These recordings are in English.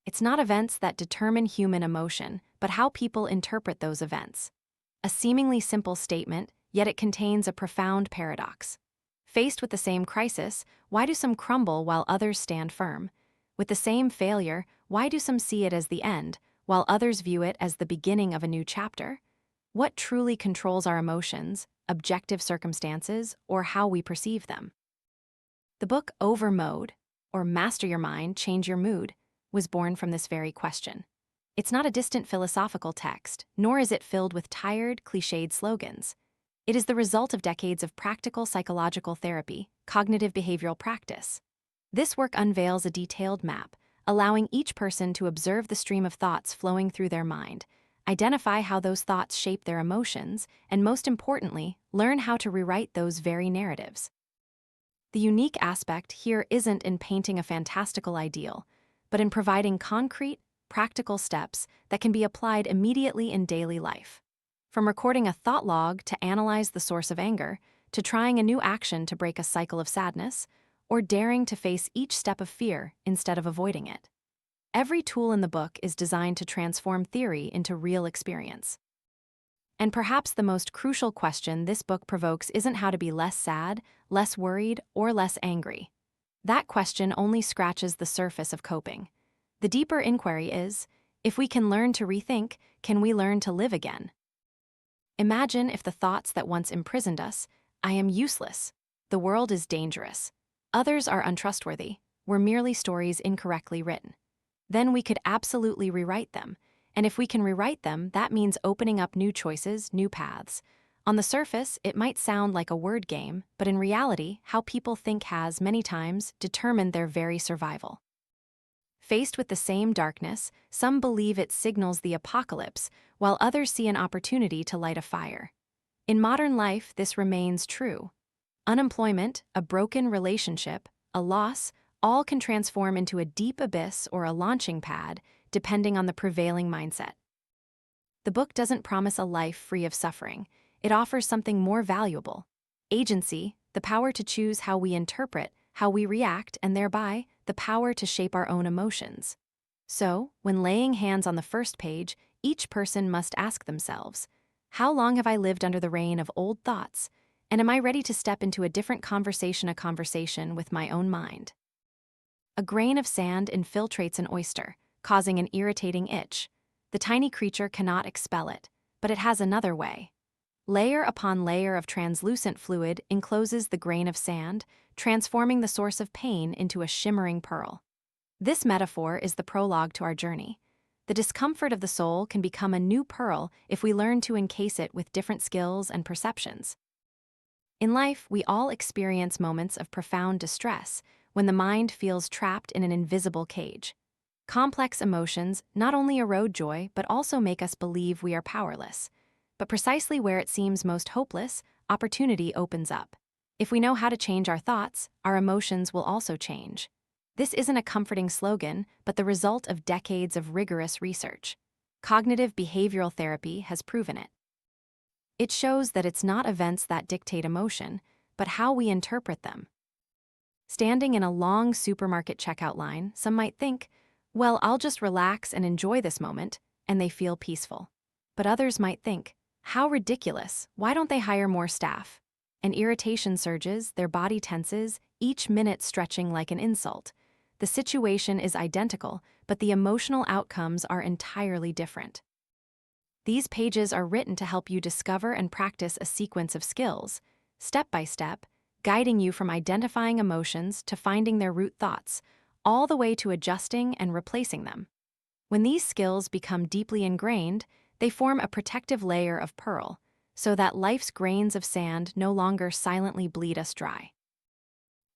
It's not events that determine human emotion, but how people interpret those events. A seemingly simple statement, yet it contains a profound paradox. Faced with the same crisis, why do some crumble while others stand firm? With the same failure, why do some see it as the end, while others view it as the beginning of a new chapter? What truly controls our emotions, objective circumstances, or how we perceive them? The book Over Mode, or Master Your Mind, Change Your Mood, was born from this very question. It's not a distant philosophical text, nor is it filled with tired, cliched slogans. It is the result of decades of practical psychological therapy, cognitive behavioral practice. This work unveils a detailed map, allowing each person to observe the stream of thoughts flowing through their mind, identify how those thoughts shape their emotions, and most importantly, learn how to rewrite those very narratives. The unique aspect here isn't in painting a fantastical ideal, but in providing concrete, practical steps that can be applied immediately in daily life. From recording a thought log to analyze the source of anger, to trying a new action to break a cycle of sadness, or daring to face each step of fear instead of avoiding it. Every tool in the book is designed to transform theory into real experience. And perhaps the most crucial question this book provokes isn't how to be less sad, less worried, or less angry. That question only scratches the surface of coping. The deeper inquiry is, if we can learn to rethink, can we learn to live again? Imagine if the thoughts that once imprisoned us, I am useless, the world is dangerous, others are untrustworthy, were merely stories incorrectly written. Then we could absolutely rewrite them. And if we can rewrite them, that means opening up new choices, new paths. On the surface, it might sound like a word game, but in reality, how people think has, many times, determined their very survival. Faced with the same darkness, some believe it signals the apocalypse, while others see an opportunity to light a fire. In modern life, this remains true. Unemployment, a broken relationship, a loss, all can transform into a deep abyss or a launching pad, depending on the prevailing mindset. The book doesn't promise a life free of suffering. It offers something more valuable: agency, the power to choose how we interpret, how we react, and thereby, the power to shape our own emotions. So, when laying hands on the first page, each person must ask themselves, how long have I lived under the reign of old thoughts, and am I ready to step into a different conversation with my own mind? A grain of sand infiltrates an oyster, causing an irritating itch. The tiny creature cannot expel it, but it has another way. Layer upon layer of translucent fluid encloses the grain of sand, transforming the source of pain into a shimmering pearl. This metaphor is the prologue to our journey. The discomfort of the soul can become a new pearl if we learn to encase it with different skills and perceptions. In life, we all experience moments of profound distress when the mind feels trapped in an invisible cage. Complex emotions not only erode joy but also make us believe we are powerless. But precisely where it seems most hopeless, opportunity opens up. If we know how to change our thoughts, our emotions will also change. This isn't a comforting slogan, but the result of decades of rigorous research. Cognitive behavioral therapy has proven it. It shows that it's not events that dictate emotion, but how we interpret them. Standing in a long supermarket checkout line, some might think, well, I'll just relax and enjoy this moment, and they feel peaceful. But others might think, how ridiculous, why don't they hire more staff? And irritation surges, their body tenses, each minute stretching like an insult. The situation is identical, but the emotional outcomes are entirely different. These pages are written to help you discover and practice a sequence of skills, step by step, guiding you from identifying emotions to finding their root thoughts, all the way to adjusting and replacing them. When these skills become deeply ingrained, they form a protective layer of pearl, so that life's grains of sand no longer silently bleed us dry.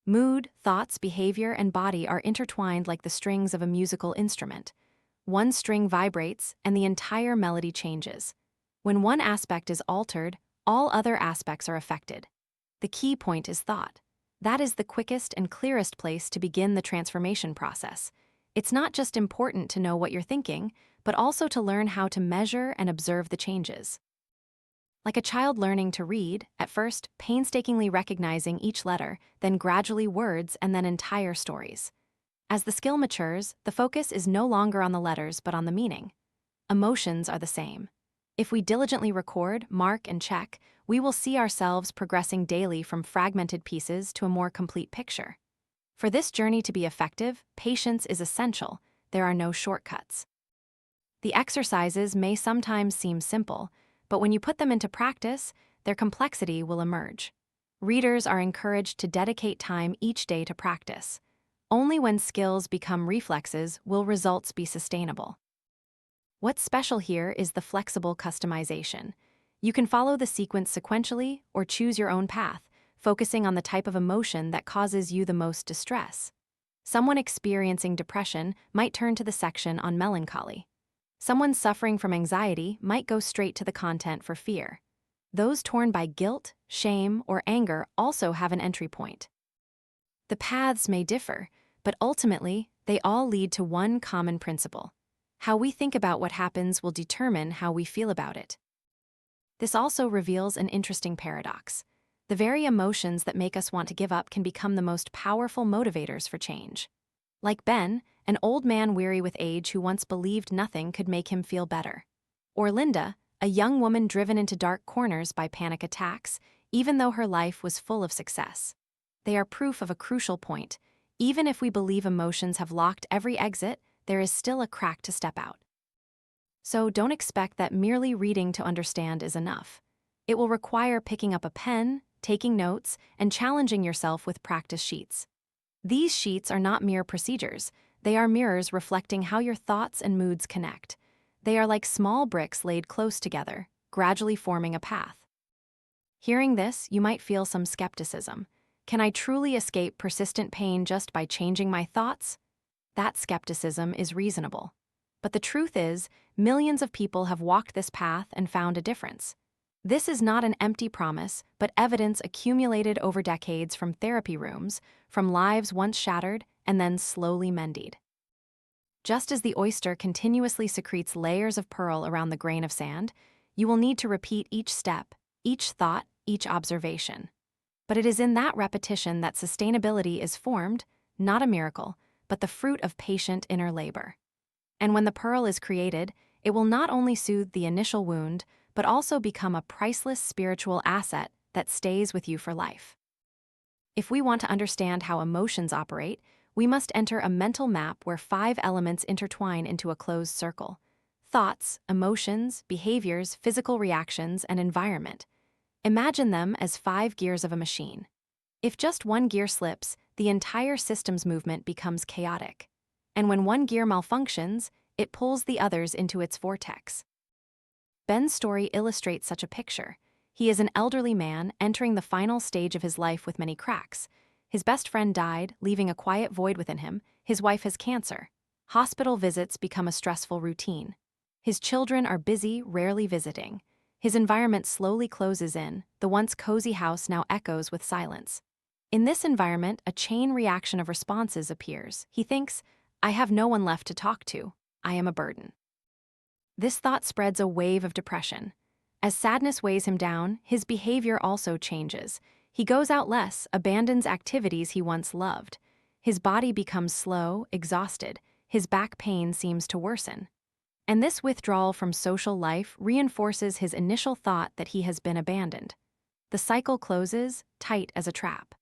Mood, thoughts, behavior, and body are intertwined like the strings of a musical instrument. One string vibrates, and the entire melody changes. When one aspect is altered, all other aspects are affected. The key point is thought. That is the quickest and clearest place to begin the transformation process. It's not just important to know what you're thinking, but also to learn how to measure and observe the changes. Like a child learning to read, at first painstakingly recognizing each letter, then gradually words, and then entire stories. As the skill matures, the focus is no longer on the letters but on the meaning. Emotions are the same. If we diligently record, mark, and check, we will see ourselves progressing daily from fragmented pieces to a more complete picture. For this journey to be effective, patience is essential. There are no shortcuts. The exercises may sometimes seem simple, but when you put them into practice, their complexity will emerge. Readers are encouraged to dedicate time each day to practice. Only when skills become reflexes will results be sustainable. What's special here is the flexible customization. You can follow the sequence sequentially or choose your own path, focusing on the type of emotion that causes you the most distress. Someone experiencing depression might turn to the section on melancholy. Someone suffering from anxiety might go straight to the content for fear. Those torn by guilt, shame, or anger also have an entry point. The paths may differ, but ultimately, they all lead to one common principle. How we think about what happens will determine how we feel about it. This also reveals an interesting paradox. The very emotions that make us want to give up can become the most powerful motivators for change. Like Ben, an old man weary with age who once believed nothing could make him feel better. Or Linda, a young woman driven into dark corners by panic attacks, even though her life was full of success. They are proof of a crucial point. Even if we believe emotions have locked every exit, there is still a crack to step out. So don't expect that merely reading to understand is enough. It will require picking up a pen, taking notes, and challenging yourself with practice sheets. These sheets are not mere procedures. They are mirrors reflecting how your thoughts and moods connect. They are like small bricks laid close together, gradually forming a path. Hearing this, you might feel some skepticism. Can I truly escape persistent pain just by changing my thoughts? That skepticism is reasonable. But the truth is, millions of people have walked this path and found a difference. This is not an empty promise, but evidence accumulated over decades from therapy rooms, from lives once shattered and then slowly mended. Just as the oyster continuously secretes layers of pearl around the grain of sand, you will need to repeat each step, each thought, each observation. But it is in that repetition that sustainability is formed, not a miracle, but the fruit of patient inner labor. And when the pearl is created, it will not only soothe the initial wound, but also become a priceless spiritual asset that stays with you for life. If we want to understand how emotions operate, we must enter a mental map where 5 elements intertwine into a closed circle: thoughts, emotions, behaviors, physical reactions, and environment. Imagine them as 5 gears of a machine. If just one gear slips, the entire system's movement becomes chaotic. And when one gear malfunctions, it pulls the others into its vortex. Ben's story illustrates such a picture. He is an elderly man entering the final stage of his life with many cracks. His best friend died, leaving a quiet void within him. His wife has cancer. Hospital visits become a stressful routine. His children are busy, rarely visiting. His environment slowly closes in. The once cozy house now echoes with silence. In this environment, a chain reaction of responses appears. He thinks, I have no one left to talk to. I am a burden. This thought spreads a wave of depression. As sadness weighs him down, his behavior also changes. He goes out less, abandons activities he once loved. His body becomes slow, exhausted. His back pain seems to worsen. And this withdrawal from social life reinforces his initial thought that he has been abandoned. The cycle closes, tight as a trap.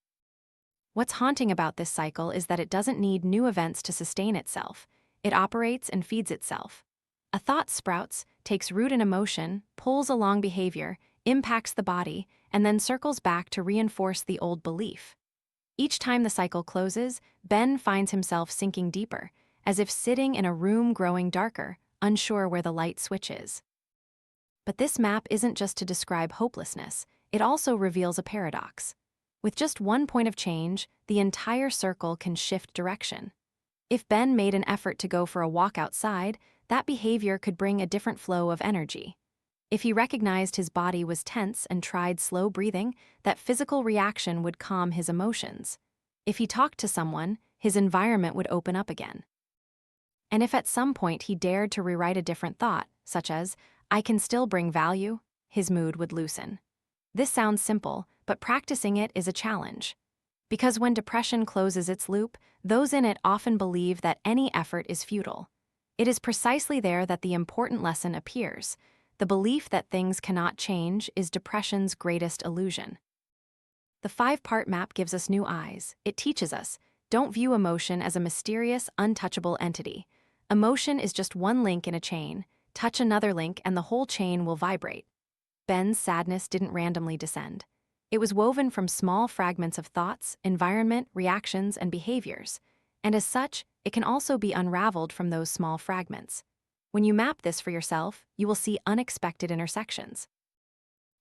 What's haunting about this cycle is that it doesn't need new events to sustain itself. It operates and feeds itself. A thought sprouts, takes root in emotion, pulls along behavior, impacts the body, and then circles back to reinforce the old belief. Each time the cycle closes, Ben finds himself sinking deeper, as if sitting in a room growing darker, unsure where the light switch is. But this map isn't just to describe hopelessness, it also reveals a paradox. With just one point of change, the entire circle can shift direction. If Ben made an effort to go for a walk outside, that behavior could bring a different flow of energy. If he recognized his body was tense and tried slow breathing, that physical reaction would calm his emotions. If he talked to someone, his environment would open up again. And if at some point he dared to rewrite a different thought, such as, I can still bring value, his mood would loosen. This sounds simple, but practicing it is a challenge. Because when depression closes its loop, those in it often believe that any effort is futile. It is precisely there that the important lesson appears. The belief that things cannot change is depression's greatest illusion. The 5-part map gives us new eyes. It teaches us, don't view emotion as a mysterious, untouchable entity. Emotion is just one link in a chain. Touch another link and the whole chain will vibrate. Ben's sadness didn't randomly descend. It was woven from small fragments of thoughts, environment, reactions, and behaviors. And as such, it can also be unraveled from those small fragments. When you map this for yourself, you will see unexpected intersections.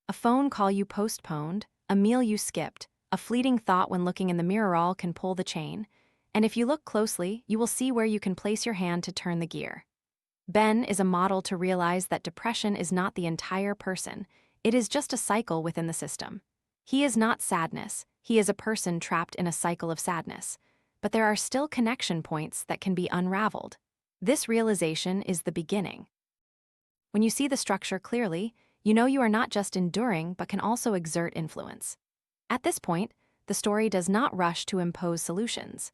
A phone call you postponed, a meal you skipped, a fleeting thought when looking in the mirror all can pull the chain. And if you look closely, you will see where you can place your hand to turn the gear. Ben is a model to realize that depression is not the entire person. It is just a cycle within the system. He is not sadness. He is a person trapped in a cycle of sadness. But there are still connection points that can be unraveled. This realization is the beginning. When you see the structure clearly, you know you are not just enduring but can also exert influence. At this point, the story does not rush to impose solutions.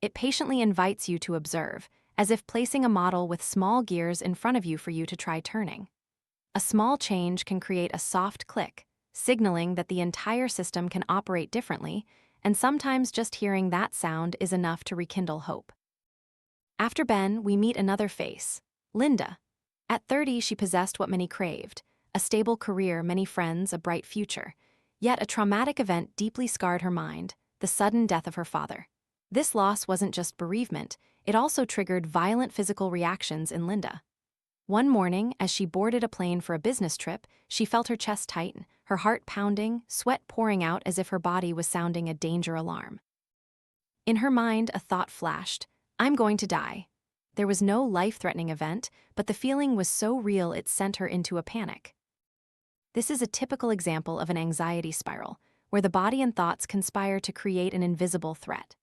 It patiently invites you to observe, as if placing a model with small gears in front of you for you to try turning. A small change can create a soft click, signaling that the entire system can operate differently, and sometimes just hearing that sound is enough to rekindle hope. After Ben, we meet another face, Linda. At 30, she possessed what many craved, a stable career, many friends, a bright future. Yet a traumatic event deeply scarred her mind, the sudden death of her father. This loss wasn't just bereavement, it also triggered violent physical reactions in Linda. One morning, as she boarded a plane for a business trip, she felt her chest tighten, her heart pounding, sweat pouring out as if her body was sounding a danger alarm. In her mind, a thought flashed, I'm going to die. There was no life-threatening event, but the feeling was so real it sent her into a panic. This is a typical example of an anxiety spiral, where the body and thoughts conspire to create an invisible threat.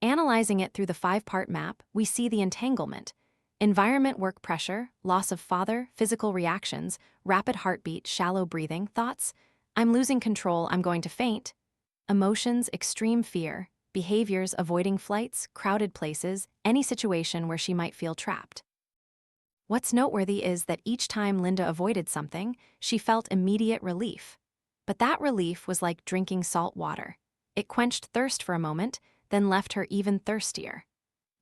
Analyzing it through the 5-part map, we see the entanglement. Environment, work pressure, loss of father, physical reactions, rapid heartbeat, shallow breathing, thoughts, I'm losing control, I'm going to faint. Emotions, extreme fear, behaviors, avoiding flights, crowded places, any situation where she might feel trapped. What's noteworthy is that each time Linda avoided something, she felt immediate relief. But that relief was like drinking salt water. It quenched thirst for a moment, then left her even thirstier.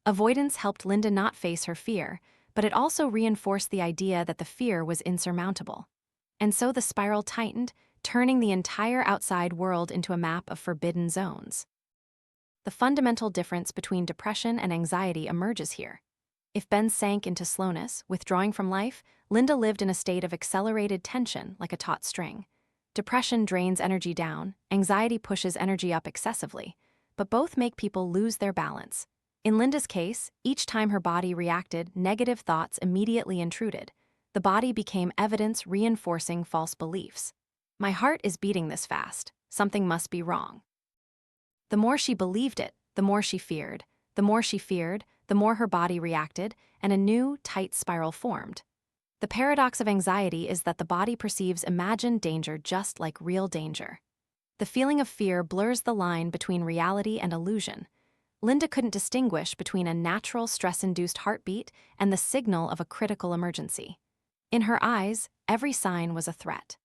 Avoidance helped Linda not face her fear, but it also reinforced the idea that the fear was insurmountable. And so the spiral tightened, turning the entire outside world into a map of forbidden zones. The fundamental difference between depression and anxiety emerges here. If Ben sank into slowness, withdrawing from life, Linda lived in a state of accelerated tension like a taut string. Depression drains energy down, anxiety pushes energy up excessively, but both make people lose their balance. In Linda's case, each time her body reacted, negative thoughts immediately intruded. The body became evidence reinforcing false beliefs. My heart is beating this fast. Something must be wrong. The more she believed it, the more she feared. The more she feared, the more her body reacted, and a new, tight spiral formed. The paradox of anxiety is that the body perceives imagined danger just like real danger. The feeling of fear blurs the line between reality and illusion. Linda couldn't distinguish between a natural stress-induced heartbeat and the signal of a critical emergency. In her eyes, every sign was a threat.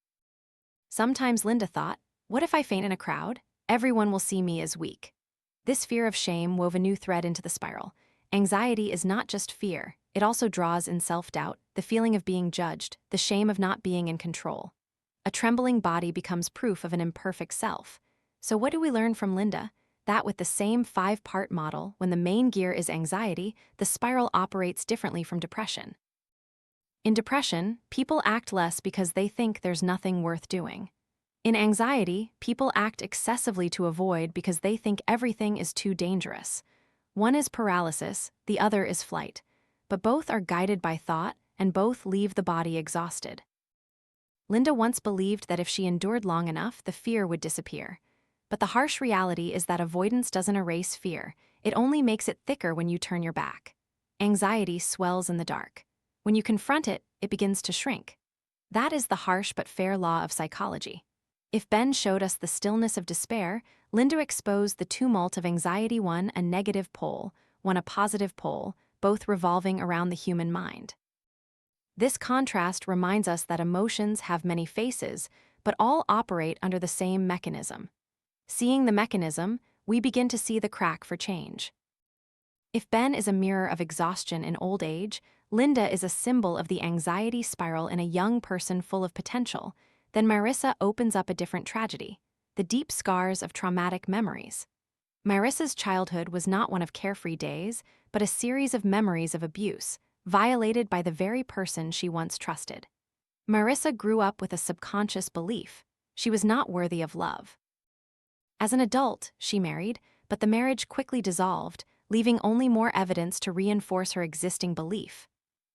Sometimes Linda thought, what if I faint in a crowd? Everyone will see me as weak. This fear of shame wove a new thread into the spiral. Anxiety is not just fear, it also draws in self-doubt, the feeling of being judged, the shame of not being in control. A trembling body becomes proof of an imperfect self. So what do we learn from Linda? That with the same 5-part model, when the main gear is anxiety, the spiral operates differently from depression. In depression, people act less because they think there's nothing worth doing. In anxiety, people act excessively to avoid because they think everything is too dangerous. One is paralysis, the other is flight. But both are guided by thought, and both leave the body exhausted. Linda once believed that if she endured long enough, the fear would disappear. But the harsh reality is that avoidance doesn't erase fear, it only makes it thicker when you turn your back. Anxiety swells in the dark. When you confront it, it begins to shrink. That is the harsh but fair law of psychology. If Ben showed us the stillness of despair, Linda exposed the tumult of anxiety, one a negative pole, one a positive pole, both revolving around the human mind. This contrast reminds us that emotions have many faces, but all operate under the same mechanism. Seeing the mechanism, we begin to see the crack for change. If Ben is a mirror of exhaustion in old age, Linda is a symbol of the anxiety spiral in a young person full of potential, then Marissa opens up a different tragedy, the deep scars of traumatic memories. Marissa's childhood was not one of carefree days, but a series of memories of abuse, violated by the very person she once trusted. Marissa grew up with a subconscious belief she was not worthy of love. As an adult, she married, but the marriage quickly dissolved, leaving only more evidence to reinforce her existing belief.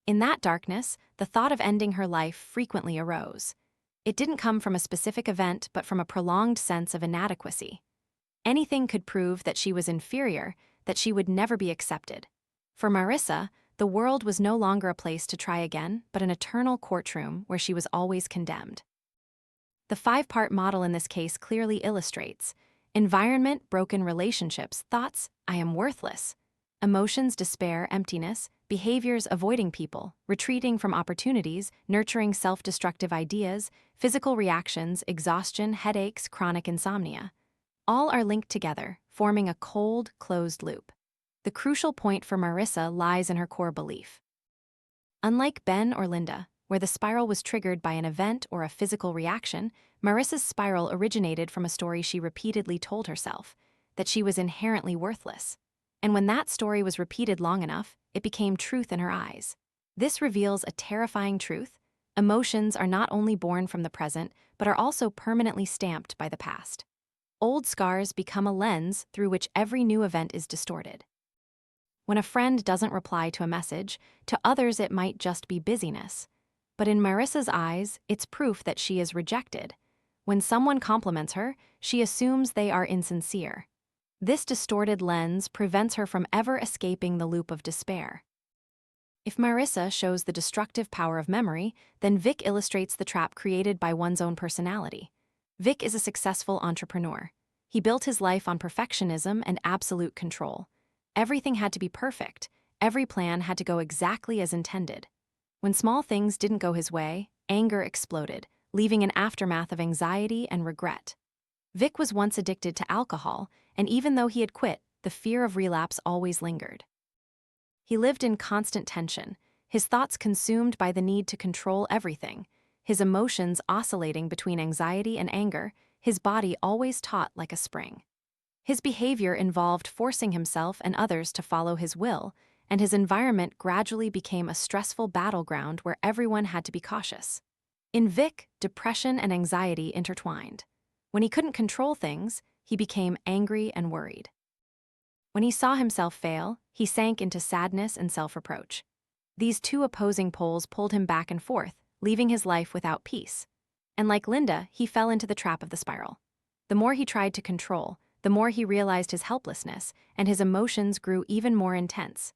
In that darkness, the thought of ending her life frequently arose. It didn't come from a specific event, but from a prolonged sense of inadequacy. Anything could prove that she was inferior, that she would never be accepted. For Marissa, the world was no longer a place to try again, but an eternal courtroom where she was always condemned. The five-part model in this case clearly illustrates environment, broken relationships, thoughts, I am worthless, emotions, despair, emptiness, behaviors, avoiding people, retreating from opportunities, nurturing self-destructive ideas, physical reactions, exhaustion, headaches, chronic insomnia. All are linked together, forming a cold, closed loop. The crucial point for Marissa lies in her core belief. Unlike Ben or Linda, where the spiral was triggered by an event or a physical reaction, Marissa's spiral originated from a story she repeatedly told herself, that she was inherently worthless. And when that story was repeated long enough, it became truth in her eyes. This reveals a terrifying truth. Emotions are not only born from the present, but are also permanently stamped by the past. Old scars become a lens through which every new event is distorted. When a friend doesn't reply to a message, to others it might just be busyness. But in Marissa's eyes, it's proof that she is rejected. When someone compliments her, she assumes they are insincere. This distorted lens prevents her from ever escaping the loop of despair. If Marissa shows the destructive power of memory, then Vick illustrates the trap created by one's own personality. Vick is a successful entrepreneur. He built his life on perfectionism and absolute control. Everything had to be perfect. Every plan had to go exactly as intended. When small things didn't go his way, anger exploded, leaving an aftermath of anxiety and regret. Vick was once addicted to alcohol, and even though he had quit, the fear of relapse always lingered. He lived in constant tension, his thoughts consumed by the need to control everything, his emotions oscillating between anxiety and anger, his body always taut like a spring. His behavior involved forcing himself and others to follow his will, and his environment gradually became a stressful battleground where everyone had to be cautious. In Vick, depression and anxiety intertwined. When he couldn't control things, he became angry and worried. When he saw himself fail, he sank into sadness and self-reproach. These two opposing poles pulled him back and forth, leaving his life without peace. And like Linda, he fell into the trap of the spiral. The more he tried to control, the more he realized his helplessness, and his emotions grew even more intense.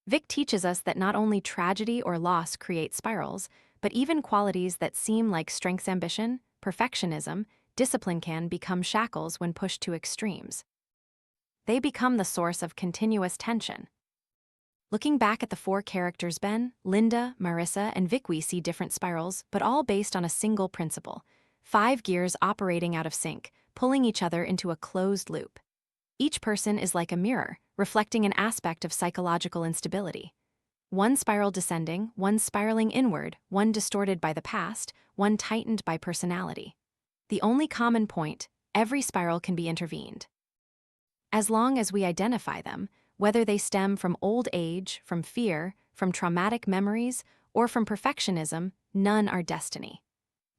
Vick teaches us that not only tragedy or loss create spirals, but even qualities that seem like strength's ambition, perfectionism, discipline can become shackles when pushed to extremes. They become the source of continuous tension. Looking back at the four characters Ben, Linda, Marissa, and Vick, we see different spirals, but all based on a single principle: 5 gears operating out of sync, pulling each other into a closed loop. Each person is like a mirror, reflecting an aspect of psychological instability. One spiral descending, one spiraling inward, one distorted by the past, one tightened by personality. The only common point: every spiral can be intervened. As long as we identify them, whether they stem from old age, from fear, from traumatic memories, or from perfectionism, none are destiny.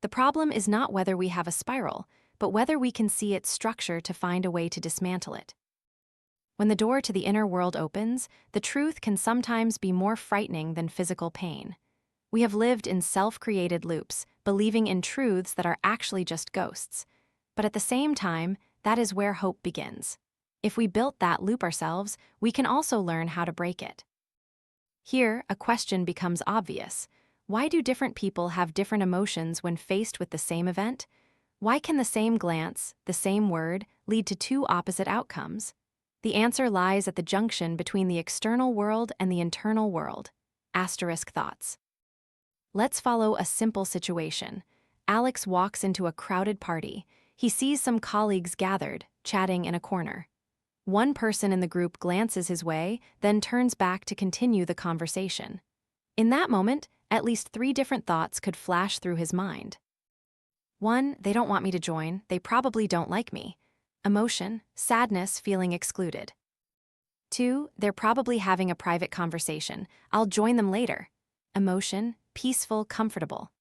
The problem is not whether we have a spiral, but whether we can see its structure to find a way to dismantle it. When the door to the inner world opens, the truth can sometimes be more frightening than physical pain. We have lived in self-created loops, believing in truths that are actually just ghosts. But at the same time, that is where hope begins. If we built that loop ourselves, we can also learn how to break it. Here, a question becomes obvious. Why do different people have different emotions when faced with the same event? Why can the same glance, the same word, lead to two opposite outcomes? The answer lies at the junction between the external world and the internal world. Asterisk thoughts. Let's follow a simple situation. Alex walks into a crowded party. He sees some colleagues gathered, chatting in a corner. One person in the group glances his way, then turns back to continue the conversation. In that moment, at least 3 different thoughts could flash through his mind. 1, they don't want me to join, they probably don't like me. Emotion, sadness, feeling excluded. 2, they're probably having a private conversation, I'll join them later. Emotion, peaceful, comfortable.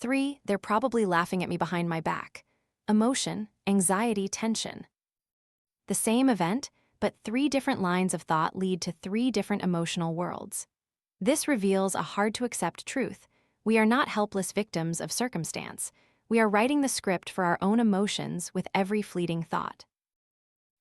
3, they're probably laughing at me behind my back. Emotion, anxiety, tension. The same event, but 3 different lines of thought lead to 3 different emotional worlds. This reveals a hard-to-accept truth. We are not helpless victims of circumstance. We are writing the script for our own emotions with every fleeting thought.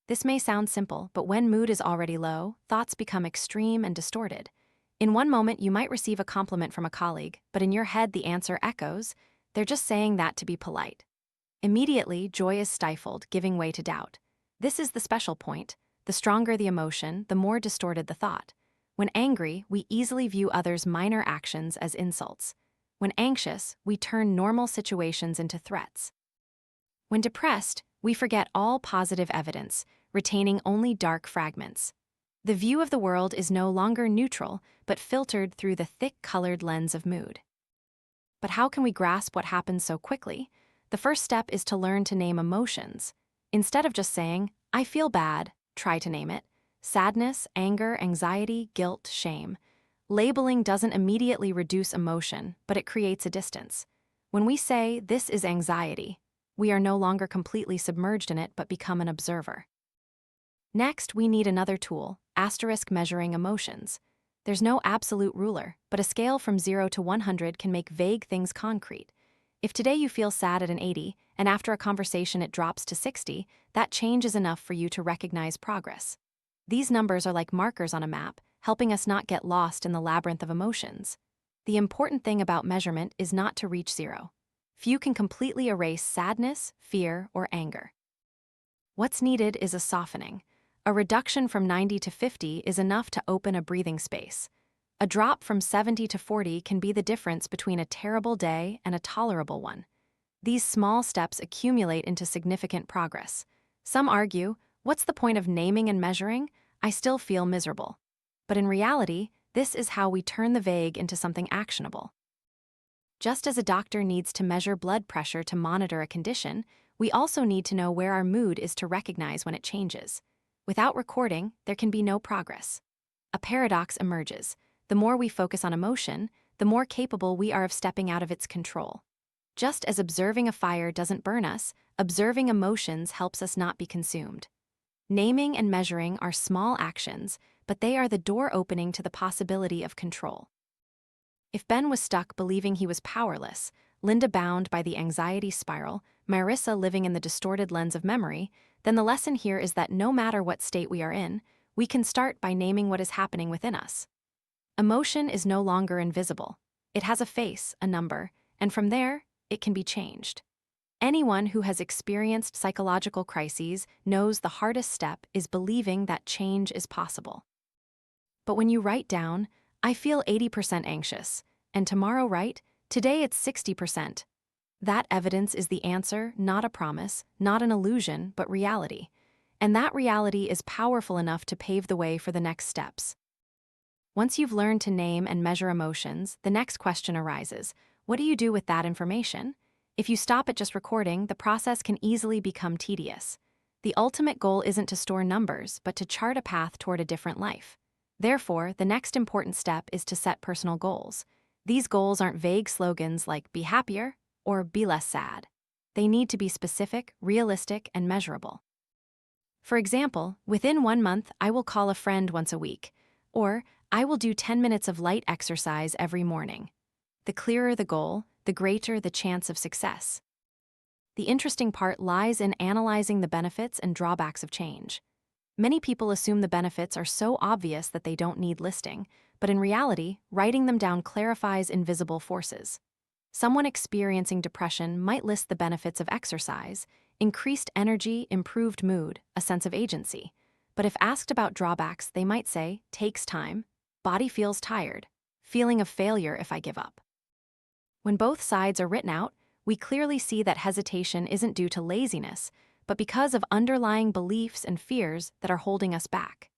This may sound simple, but when mood is already low, thoughts become extreme and distorted. In one moment, you might receive a compliment from a colleague, but in your head the answer echoes, they're just saying that to be polite. Immediately, joy is stifled, giving way to doubt. This is the special point. The stronger the emotion, the more distorted the thought. When angry, we easily view others' minor actions as insults. When anxious, we turn normal situations into threats. When depressed, we forget all positive evidence, retaining only dark fragments. The view of the world is no longer neutral, but filtered through the thick-colored lens of mood. But how can we grasp what happens so quickly? The first step is to learn to name emotions. Instead of just saying, I feel bad, try to name it. Sadness, anger, anxiety, guilt, shame. Labeling doesn't immediately reduce emotion, but it creates a distance. When we say, this is anxiety, we are no longer completely submerged in it but become an observer. Next, we need another tool, asterisk measuring emotions. There's no absolute ruler, but a scale from 0 to 100 can make vague things concrete. If today you feel sad at an 80, and after a conversation it drops to 60, that change is enough for you to recognize progress. These numbers are like markers on a map, helping us not get lost in the labyrinth of emotions. The important thing about measurement is not to reach 0. Few can completely erase sadness, fear, or anger. What's needed is a softening. A reduction from 90 to 50 is enough to open a breathing space. A drop from 70 to 40 can be the difference between a terrible day and a tolerable one. These small steps accumulate into significant progress. Some argue, what's the point of naming and measuring? I still feel miserable. But in reality, this is how we turn the vague into something actionable. Just as a doctor needs to measure blood pressure to monitor a condition, we also need to know where our mood is to recognize when it changes. Without recording, there can be no progress. A paradox emerges. The more we focus on emotion, the more capable we are of stepping out of its control. Just as observing a fire doesn't burn us, observing emotions helps us not be consumed. Naming and measuring are small actions, but they are the door opening to the possibility of control. If Ben was stuck believing he was powerless, Linda bound by the anxiety spiral, Marissa living in the distorted lens of memory, then the lesson here is that no matter what state we are in, we can start by naming what is happening within us. Emotion is no longer invisible. It has a face, a number, and from there, it can be changed. Anyone who has experienced psychological crises knows the hardest step is believing that change is possible. But when you write down, I feel 80% anxious, and tomorrow write, today it's 60%. That evidence is the answer, not a promise, not an illusion, but reality. And that reality is powerful enough to pave the way for the next steps. Once you've learned to name and measure emotions, the next question arises, what do you do with that information? If you stop at just recording, the process can easily become tedious. The ultimate goal isn't to store numbers, but to chart a path toward a different life. Therefore, the next important step is to set personal goals. These goals aren't vague slogans like be happier or be less sad. They need to be specific, realistic, and measurable. For example, within 1 month, I will call a friend once a week, or I will do 10 minutes of light exercise every morning. The clearer the goal, the greater the chance of success. The interesting part lies in analyzing the benefits and drawbacks of change. Many people assume the benefits are so obvious that they don't need listing, but in reality, writing them down clarifies invisible forces. Someone experiencing depression might list the benefits of exercise: increased energy, improved mood, a sense of agency. But if asked about drawbacks, they might say, takes time, body feels tired, feeling of failure if I give up. When both sides are written out, we clearly see that hesitation isn't due to laziness, but because of underlying beliefs and fears that are holding us back.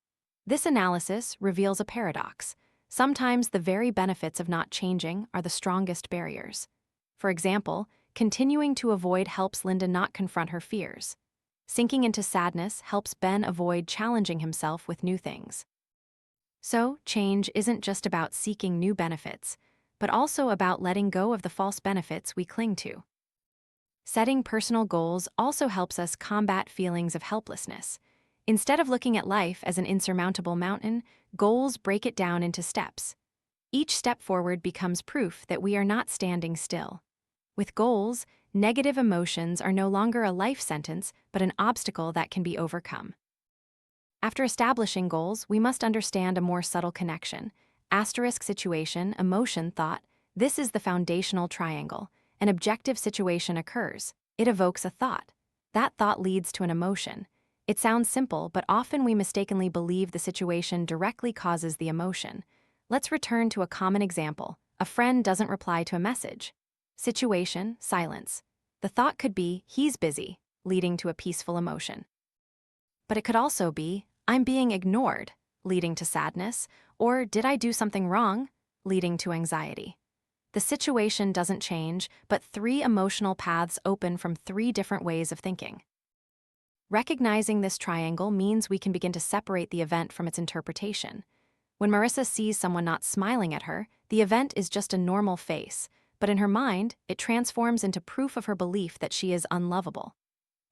This analysis reveals a paradox. Sometimes the very benefits of not changing are the strongest barriers. For example, continuing to avoid helps Linda not confront her fears. Sinking into sadness helps Ben avoid challenging himself with new things. So, change isn't just about seeking new benefits, but also about letting go of the false benefits we cling to. Setting personal goals also helps us combat feelings of helplessness. Instead of looking at life as an insurmountable mountain, goals break it down into steps. Each step forward becomes proof that we are not standing still. With goals, negative emotions are no longer a life sentence, but an obstacle that can be overcome. After establishing goals, we must understand a more subtle connection. Asterisk situation, emotion, thought. This is the foundational triangle. An objective situation occurs. It evokes a thought. That thought leads to an emotion. It sounds simple, but often we mistakenly believe the situation directly causes the emotion. Let's return to a common example. A friend doesn't reply to a message. Situation, silence. The thought could be, he's busy, leading to a peaceful emotion. But it could also be, I'm being ignored, leading to sadness, or did I do something wrong, leading to anxiety. The situation doesn't change, but 3 emotional paths open from 3 different ways of thinking. Recognizing this triangle means we can begin to separate the event from its interpretation. When Marissa sees someone not smiling at her, the event is just a normal face, but in her mind, it transforms into proof of her belief that she is unlovable.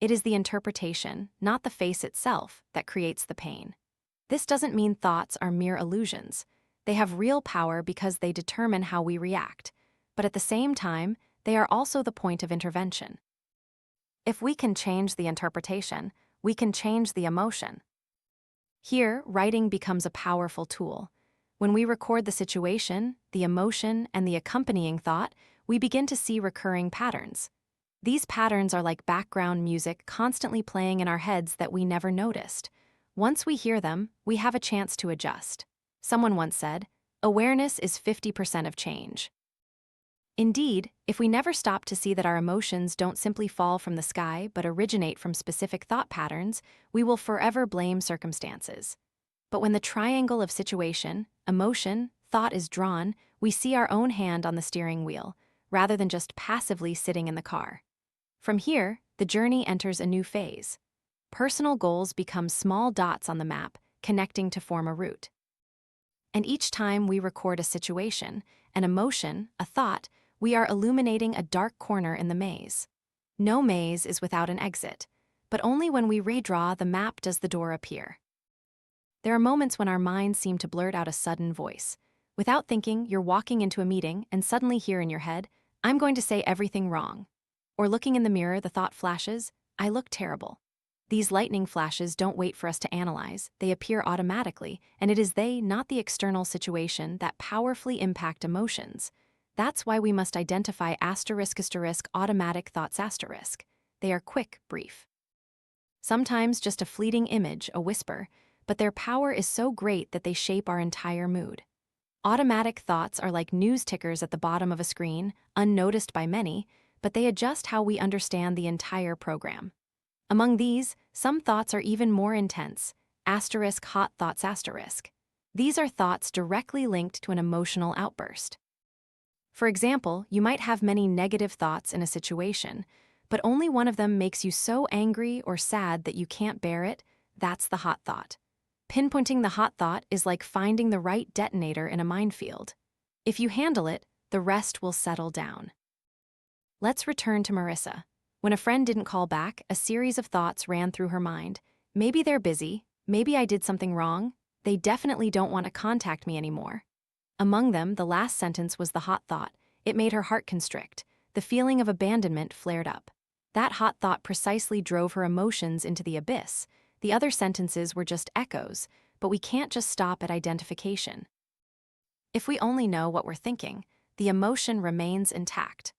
It is the interpretation, not the face itself, that creates the pain. This doesn't mean thoughts are mere illusions. They have real power because they determine how we react, but at the same time, they are also the point of intervention. If we can change the interpretation, we can change the emotion. Here, writing becomes a powerful tool. When we record the situation, the emotion, and the accompanying thought, we begin to see recurring patterns. These patterns are like background music constantly playing in our heads that we never noticed. Once we hear them, we have a chance to adjust. Someone once said, awareness is 50% of change. Indeed, if we never stop to see that our emotions don't simply fall from the sky but originate from specific thought patterns, we will forever blame circumstances. But when the triangle of situation, emotion, thought is drawn, we see our own hand on the steering wheel, rather than just passively sitting in the car. From here, the journey enters a new phase. Personal goals become small dots on the map, connecting to form a route. And each time we record a situation, an emotion, a thought, we are illuminating a dark corner in the maze. No maze is without an exit, but only when we redraw the map does the door appear. There are moments when our minds seem to blurt out a sudden voice. Without thinking, you're walking into a meeting and suddenly hear in your head, I'm going to say everything wrong. Or looking in the mirror, the thought flashes, I look terrible. These lightning flashes don't wait for us to analyze, they appear automatically, and it is they, not the external situation, that powerfully impact emotions. That's why we must identify automatic thoughts asterisk. They are quick, brief. Sometimes just a fleeting image, a whisper, but their power is so great that they shape our entire mood. Automatic thoughts are like news tickers at the bottom of a screen, unnoticed by many, but they adjust how we understand the entire program. Among these, some thoughts are even more intense, asterisk hot thoughts asterisk. These are thoughts directly linked to an emotional outburst. For example, you might have many negative thoughts in a situation, but only one of them makes you so angry or sad that you can't bear it. That's the hot thought. Pinpointing the hot thought is like finding the right detonator in a minefield. If you handle it, the rest will settle down. Let's return to Marissa. When a friend didn't call back, a series of thoughts ran through her mind. Maybe they're busy, maybe I did something wrong, they definitely don't want to contact me anymore. Among them, the last sentence was the hot thought. It made her heart constrict. The feeling of abandonment flared up. That hot thought precisely drove her emotions into the abyss. The other sentences were just echoes, but we can't just stop at identification. If we only know what we're thinking, the emotion remains intact.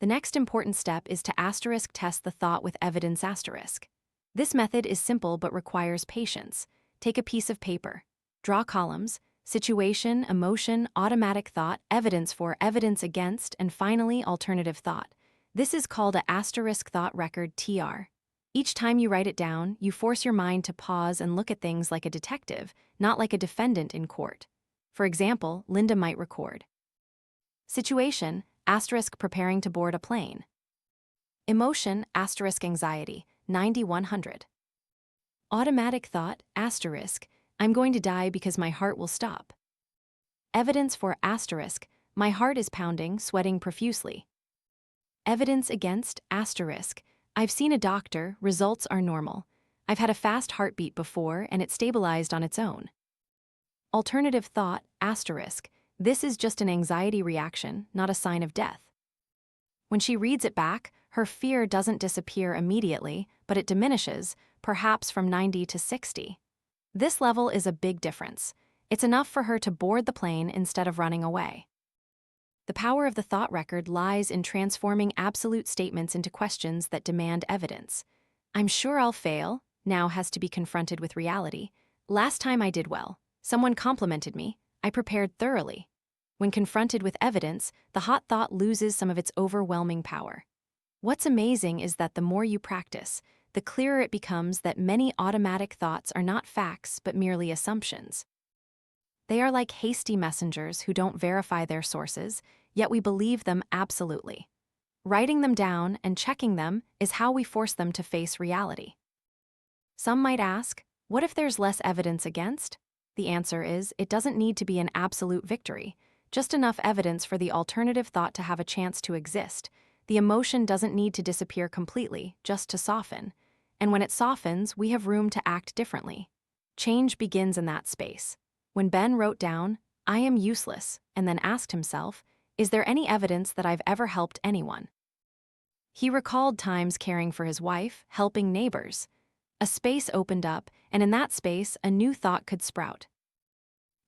The next important step is to asterisk test the thought with evidence asterisk. This method is simple but requires patience. Take a piece of paper. Draw columns: situation, emotion, automatic thought, evidence for, evidence against, and finally alternative thought. This is called a asterisk thought record (TR). Each time you write it down, you force your mind to pause and look at things like a detective, not like a defendant in court. For example, Linda might record: situation, asterisk preparing to board a plane. Emotion, asterisk anxiety, 90-100. Automatic thought, asterisk, I'm going to die because my heart will stop. Evidence for, asterisk, my heart is pounding, sweating profusely. Evidence against, asterisk, I've seen a doctor, results are normal. I've had a fast heartbeat before and it stabilized on its own. Alternative thought, asterisk, this is just an anxiety reaction, not a sign of death. When she reads it back, her fear doesn't disappear immediately, but it diminishes, perhaps from 90 to 60. This level is a big difference. It's enough for her to board the plane instead of running away. The power of the thought record lies in transforming absolute statements into questions that demand evidence. I'm sure I'll fail, now has to be confronted with reality. Last time I did well. Someone complimented me. I prepared thoroughly. When confronted with evidence, the hot thought loses some of its overwhelming power. What's amazing is that the more you practice, the clearer it becomes that many automatic thoughts are not facts but merely assumptions. They are like hasty messengers who don't verify their sources, yet we believe them absolutely. Writing them down and checking them is how we force them to face reality. Some might ask, what if there's less evidence against? The answer is, it doesn't need to be an absolute victory, just enough evidence for the alternative thought to have a chance to exist. The emotion doesn't need to disappear completely, just to soften. And when it softens, we have room to act differently. Change begins in that space. When Ben wrote down, I am useless, and then asked himself, is there any evidence that I've ever helped anyone? He recalled times caring for his wife, helping neighbors. A space opened up, and in that space, a new thought could sprout.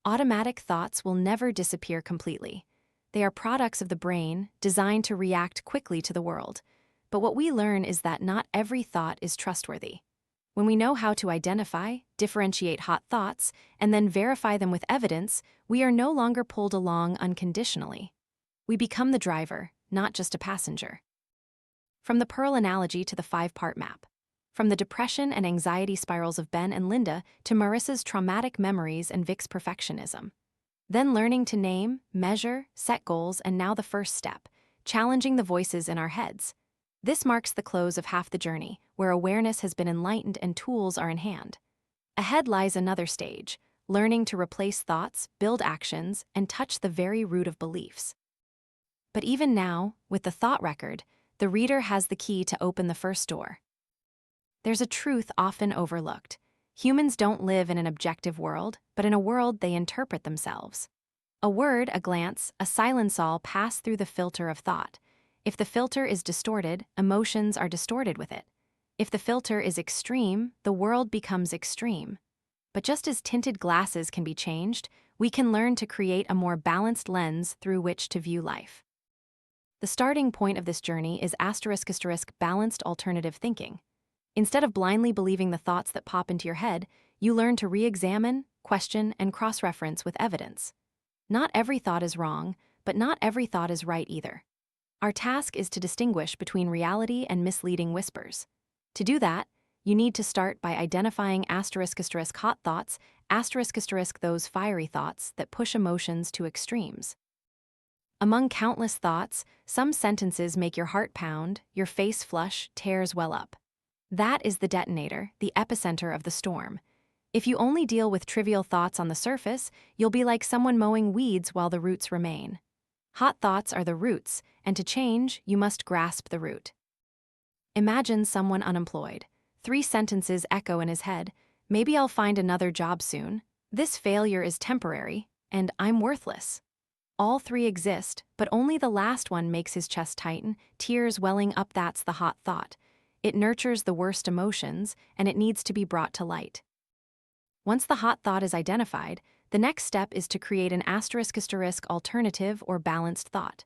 Automatic thoughts will never disappear completely. They are products of the brain, designed to react quickly to the world. But what we learn is that not every thought is trustworthy. When we know how to identify, differentiate hot thoughts, and then verify them with evidence, we are no longer pulled along unconditionally. We become the driver, not just a passenger. From the pearl analogy to the 5-part map. From the depression and anxiety spirals of Ben and Linda to Marissa's traumatic memories and Vick's perfectionism. Then learning to name, measure, set goals, and now the first step, challenging the voices in our heads. This marks the close of half the journey, where awareness has been enlightened and tools are in hand. Ahead lies another stage, learning to replace thoughts, build actions, and touch the very root of beliefs. But even now, with the thought record, the reader has the key to open the first door. There's a truth often overlooked. Humans don't live in an objective world, but in a world they interpret themselves. A word, a glance, a silence all pass through the filter of thought. If the filter is distorted, emotions are distorted with it. If the filter is extreme, the world becomes extreme. But just as tinted glasses can be changed, we can learn to create a more balanced lens through which to view life. The starting point of this journey is balanced alternative thinking. Instead of blindly believing the thoughts that pop into your head, you learn to re-examine, question, and cross-reference with evidence. Not every thought is wrong, but not every thought is right either. Our task is to distinguish between reality and misleading whispers. To do that, you need to start by identifying hot thoughts, those fiery thoughts that push emotions to extremes. Among countless thoughts, some sentences make your heart pound, your face flush, tears well up. That is the detonator, the epicenter of the storm. If you only deal with trivial thoughts on the surface, you'll be like someone mowing weeds while the roots remain. Hot thoughts are the roots, and to change, you must grasp the root. Imagine someone unemployed. 3 sentences echo in his head. Maybe I'll find another job soon. This failure is temporary, and I'm worthless. All 3 exist, but only the last one makes his chest tighten, tears welling up. That's the hot thought. It nurtures the worst emotions, and it needs to be brought to light. Once the hot thought is identified, the next step is to create an alternative or balanced thought.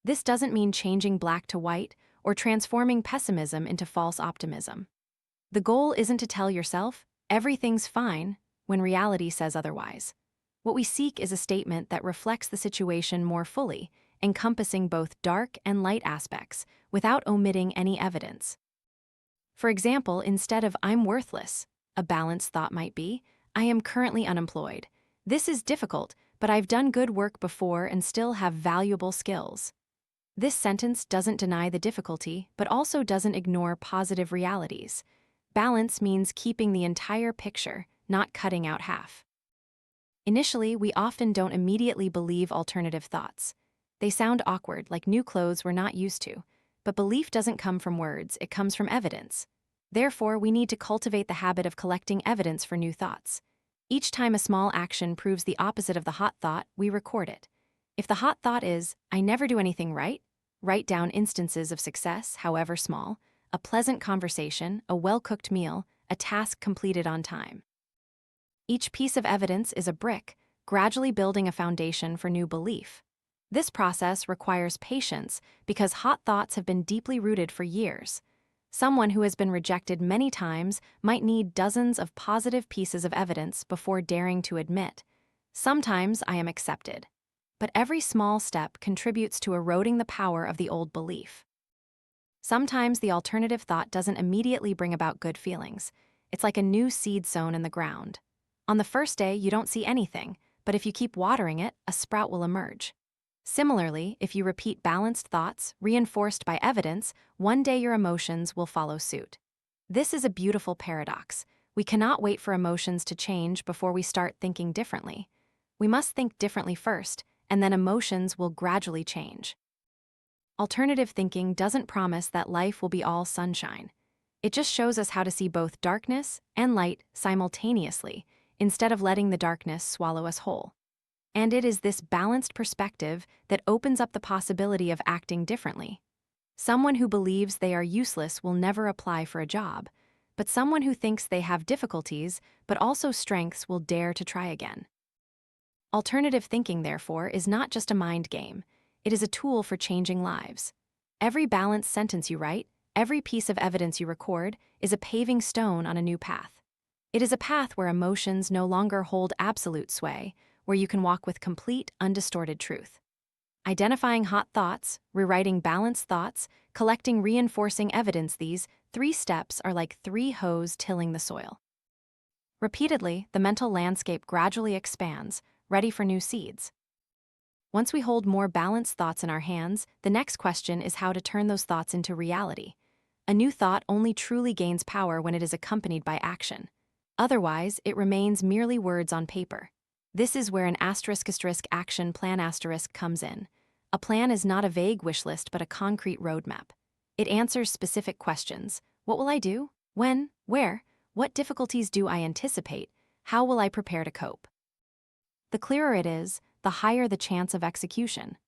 This doesn't mean changing black to white or transforming pessimism into false optimism. The goal isn't to tell yourself, everything's fine, when reality says otherwise. What we seek is a statement that reflects the situation more fully, encompassing both dark and light aspects, without omitting any evidence. For example, instead of "I'm worthless," a balanced thought might be, "I am currently unemployed. This is difficult, but I've done good work before and still have valuable skills." This sentence doesn't deny the difficulty, but also doesn't ignore positive realities. Balance means keeping the entire picture, not cutting out half. Initially, we often don't immediately believe alternative thoughts. They sound awkward, like new clothes we're not used to. But belief doesn't come from words, it comes from evidence. Therefore, we need to cultivate the habit of collecting evidence for new thoughts. Each time a small action proves the opposite of the hot thought, we record it. If the hot thought is, "I never do anything right," write down instances of success, however small, a pleasant conversation, a well-cooked meal, a task completed on time. Each piece of evidence is a brick, gradually building a foundation for new belief. This process requires patience because hot thoughts have been deeply rooted for years. Someone who has been rejected many times might need dozens of positive pieces of evidence before daring to admit, "Sometimes I am accepted." But every small step contributes to eroding the power of the old belief. Sometimes the alternative thought doesn't immediately bring about good feelings. It's like a new seed sown in the ground. On the first day, you don't see anything, but if you keep watering it, a sprout will emerge. Similarly, if you repeat balanced thoughts, reinforced by evidence, one day your emotions will follow suit. This is a beautiful paradox. We cannot wait for emotions to change before we start thinking differently. We must think differently first, and then emotions will gradually change. Alternative thinking doesn't promise that life will be all sunshine. It just shows us how to see both darkness and light simultaneously, instead of letting the darkness swallow us whole. And it is this balanced perspective that opens up the possibility of acting differently. Someone who believes they are useless will never apply for a job, but someone who thinks they have difficulties but also strengths will dare to try again. Alternative thinking, therefore, is not just a mind game. It is a tool for changing lives. Every balanced sentence you write, every piece of evidence you record, is a paving stone on a new path. It is a path where emotions no longer hold absolute sway, where you can walk with complete, undistorted truth. Identifying hot thoughts, rewriting balanced thoughts, collecting reinforcing evidence, these 3 steps are like 3 hoes tilling the soil. Repeatedly, the mental landscape gradually expands, ready for new seeds. Once we hold more balanced thoughts in our hands, the next question is how to turn those thoughts into reality. A new thought only truly gains power when it is accompanied by action. Otherwise, it remains merely words on paper. This is where an action plan comes in. A plan is not a vague wish list but a concrete roadmap. It answers specific questions. What will I do? When? Where? What difficulties do I anticipate? How will I prepare to cope? The clearer it is, the higher the chance of execution.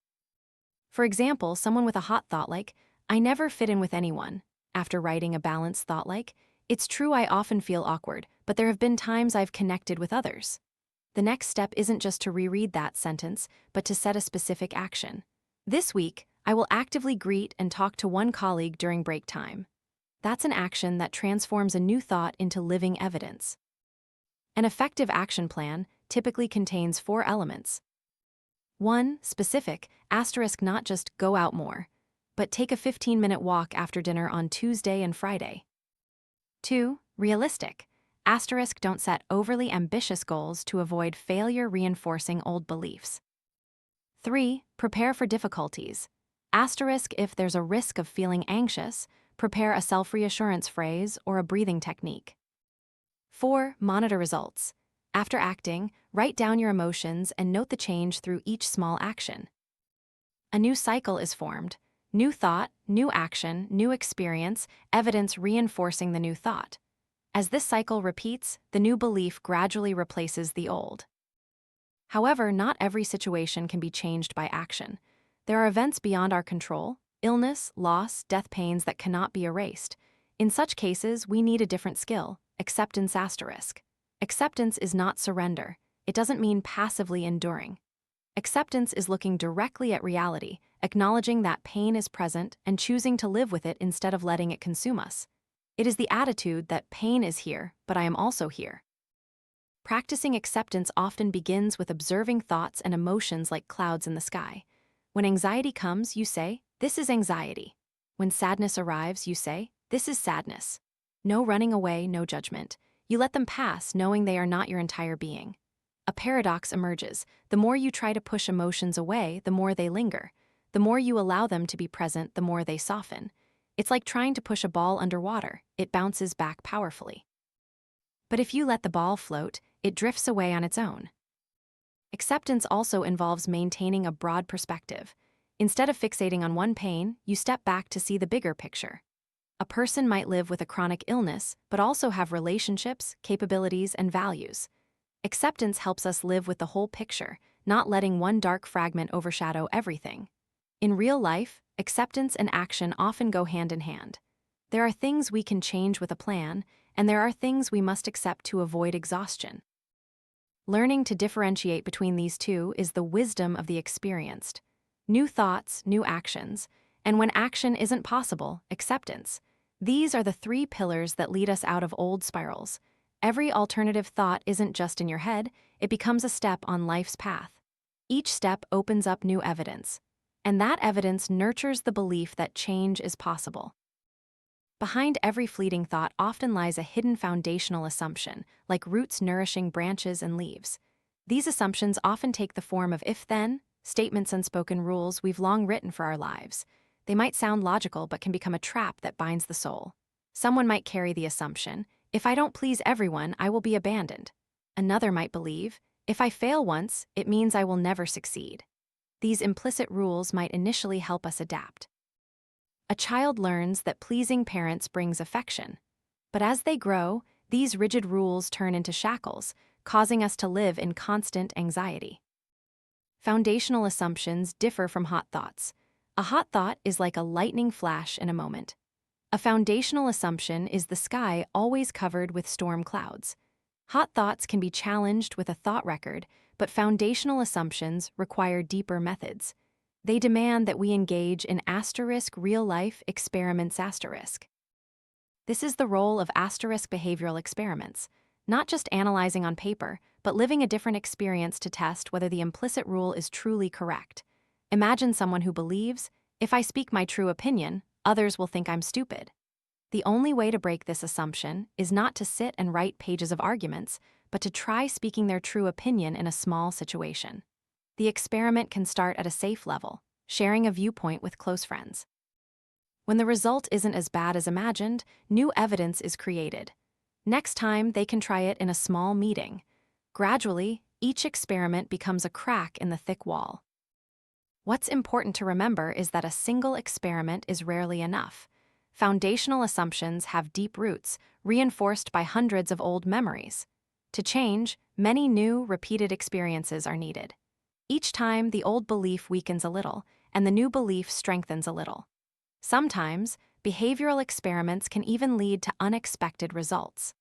For example, someone with a hot thought like, "I never fit in with anyone," after writing a balanced thought like, "It's true I often feel awkward, but there have been times I've connected with others." The next step isn't just to reread that sentence, but to set a specific action. This week, I will actively greet and talk to one colleague during break time. That's an action that transforms a new thought into living evidence. An effective action plan typically contains 4 elements. 1. Specific, not just go out more, but take a 15-minute walk after dinner on Tuesday and Friday. 2. Realistic, don't set overly ambitious goals to avoid failure reinforcing old beliefs. 3. Prepare for difficulties. If there's a risk of feeling anxious, prepare a self-reassurance phrase or a breathing technique. 4. Monitor results. After acting, write down your emotions and note the change through each small action. A new cycle is formed. New thought, new action, new experience, evidence reinforcing the new thought. As this cycle repeats, the new belief gradually replaces the old. However, not every situation can be changed by action. There are events beyond our control, illness, loss, death pains that cannot be erased. In such cases, we need a different skill, acceptance. Acceptance is not surrender. It doesn't mean passively enduring. Acceptance is looking directly at reality, acknowledging that pain is present and choosing to live with it instead of letting it consume us. It is the attitude that pain is here, but I am also here. Practicing acceptance often begins with observing thoughts and emotions like clouds in the sky. When anxiety comes, you say, "This is anxiety." When sadness arrives, you say, "This is sadness." No running away, no judgment. You let them pass, knowing they are not your entire being. A paradox emerges. The more you try to push emotions away, the more they linger. The more you allow them to be present, the more they soften. It's like trying to push a ball underwater. It bounces back powerfully. But if you let the ball float, it drifts away on its own. Acceptance also involves maintaining a broad perspective. Instead of fixating on one pain, you step back to see the bigger picture. A person might live with a chronic illness, but also have relationships, capabilities, and values. Acceptance helps us live with the whole picture, not letting one dark fragment overshadow everything. In real life, acceptance and action often go hand in hand. There are things we can change with a plan, and there are things we must accept to avoid exhaustion. Learning to differentiate between these two is the wisdom of the experienced. New thoughts, new actions, and when action isn't possible, acceptance. These are the three pillars that lead us out of old spirals. Every alternative thought isn't just in your head, it becomes a step on life's path. Each step opens up new evidence, and that evidence nurtures the belief that change is possible. Behind every fleeting thought often lies a hidden foundational assumption, like roots nourishing branches and leaves. These assumptions often take the form of if-then statements and spoken rules we've long written for our lives. They might sound logical but can become a trap that binds the soul. Someone might carry the assumption, "If I don't please everyone, I will be abandoned." Another might believe, "If I fail once, it means I will never succeed." These implicit rules might initially help us adapt. A child learns that pleasing parents brings affection. But as they grow, these rigid rules turn into shackles, causing us to live in constant anxiety. Foundational assumptions differ from hot thoughts. A hot thought is like a lightning flash in a moment. A foundational assumption is the sky always covered with storm clouds. Hot thoughts can be challenged with a thought record, but foundational assumptions require deeper methods. They demand that we engage in real-life experiments. This is the role of behavioral experiments, not just analyzing on paper, but living a different experience to test whether the implicit rule is truly correct. Imagine someone who believes, "If I speak my true opinion, others will think I'm stupid." The only way to break this assumption is not to sit and write pages of arguments, but to try speaking their true opinion in a small situation. The experiment can start at a safe level, sharing a viewpoint with close friends. When the result isn't as bad as imagined, new evidence is created. Next time, they can try it in a small meeting. Gradually, each experiment becomes a crack in the thick wall. What's important to remember is that a single experiment is rarely enough. Foundational assumptions have deep roots, reinforced by hundreds of old memories. To change, many new, repeated experiences are needed. Each time, the old belief weakens a little, and the new belief strengthens a little. Sometimes, behavioral experiments can even lead to unexpected results.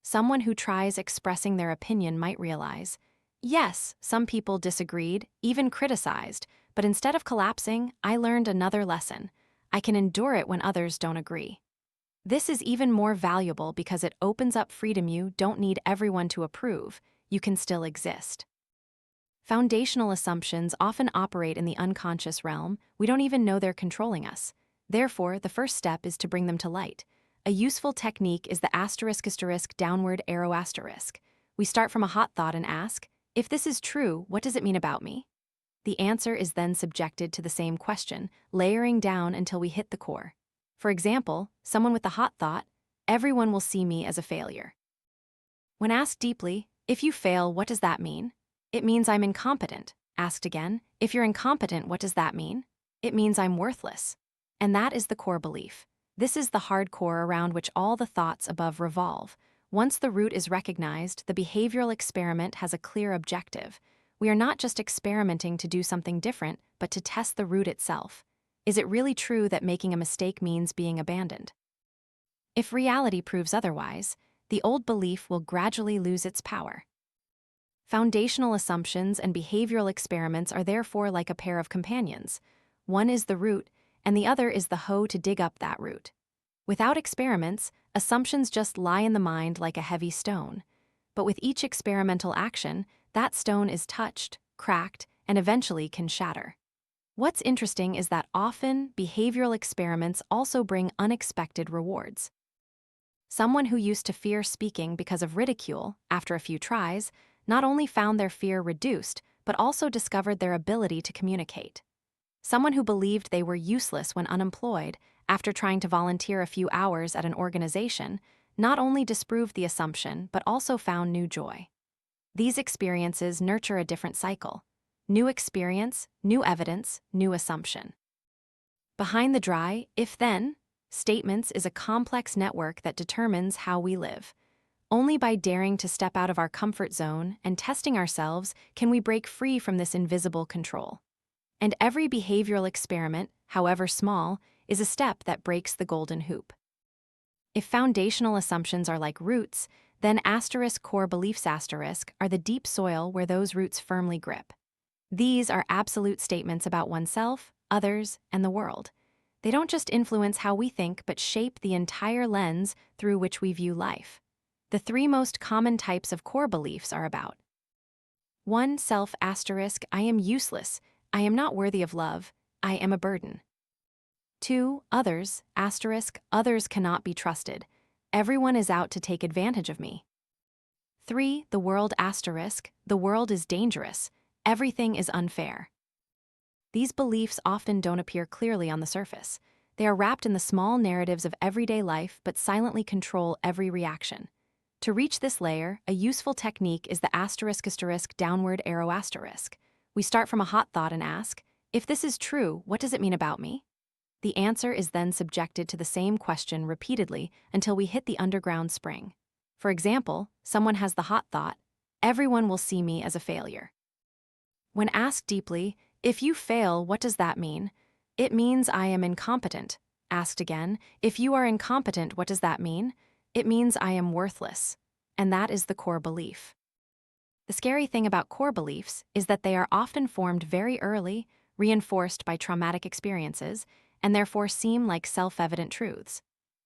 Someone who tries expressing their opinion might realize, "Yes, some people disagreed, even criticized, but instead of collapsing, I learned another lesson. I can endure it when others don't agree." This is even more valuable because it opens up freedom. You don't need everyone to approve, you can still exist. Foundational assumptions often operate in the unconscious realm. We don't even know they're controlling us. Therefore, the first step is to bring them to light. A useful technique is the downward arrow. We start from a hot thought and ask, "If this is true, what does it mean about me?" The answer is then subjected to the same question, layering down until we hit the core. For example, someone with the hot thought, "Everyone will see me as a failure." When asked deeply, "If you fail, what does that mean?" "It means I'm incompetent." Asked again, "If you're incompetent, what does that mean?" "It means I'm worthless." And that is the core belief. This is the hard core around which all the thoughts above revolve. Once the root is recognized, the behavioral experiment has a clear objective. We are not just experimenting to do something different, but to test the root itself. Is it really true that making a mistake means being abandoned? If reality proves otherwise, the old belief will gradually lose its power. Foundational assumptions and behavioral experiments are therefore like a pair of companions. one is the root, and the other is the hoe to dig up that root. Without experiments, assumptions just lie in the mind like a heavy stone. But with each experimental action, that stone is touched, cracked, and eventually can shatter. What's interesting is that often, behavioral experiments also bring unexpected rewards. Someone who used to fear speaking because of ridicule, after a few tries, not only found their fear reduced, but also discovered their ability to communicate. Someone who believed they were useless when unemployed, after trying to volunteer a few hours at an organization, not only disproved the assumption but also found new joy. These experiences nurture a different cycle. New experience, new evidence, new assumption. Behind the dry, if-then statements is a complex network that determines how we live. Only by daring to step out of our comfort zone and testing ourselves can we break free from this invisible control. And every behavioral experiment, however small, is a step that breaks the golden hoop. If foundational assumptions are like roots, then *core beliefs* are the deep soil where those roots firmly grip. These are absolute statements about oneself, others, and the world. They don't just influence how we think but shape the entire lens through which we view life. The three most common types of core beliefs are about 1. Self *, I am useless, I am not worthy of love, I am a burden. 2. Others, *, others cannot be trusted, everyone is out to take advantage of me. 3. The world *, the world is dangerous, everything is unfair. These beliefs often don't appear clearly on the surface. They are wrapped in the small narratives of everyday life but silently control every reaction. To reach this layer, a useful technique is the ** downward arrow *. We start from a hot thought and ask, if this is true, what does it mean about me? The answer is then subjected to the same question repeatedly until we hit the underground spring. For example, someone has the hot thought, everyone will see me as a failure. When asked deeply, if you fail, what does that mean? It means I am incompetent. Asked again, if you are incompetent, what does that mean? It means I am worthless. And that is the core belief. The scary thing about core beliefs is that they are often formed very early, reinforced by traumatic experiences, and therefore seem like self-evident truths.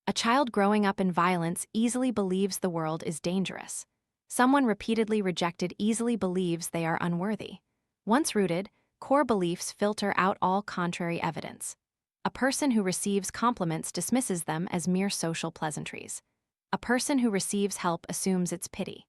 A child growing up in violence easily believes the world is dangerous. Someone repeatedly rejected easily believes they are unworthy. Once rooted, core beliefs filter out all contrary evidence. A person who receives compliments dismisses them as mere social pleasantries. A person who receives help assumes it's pity.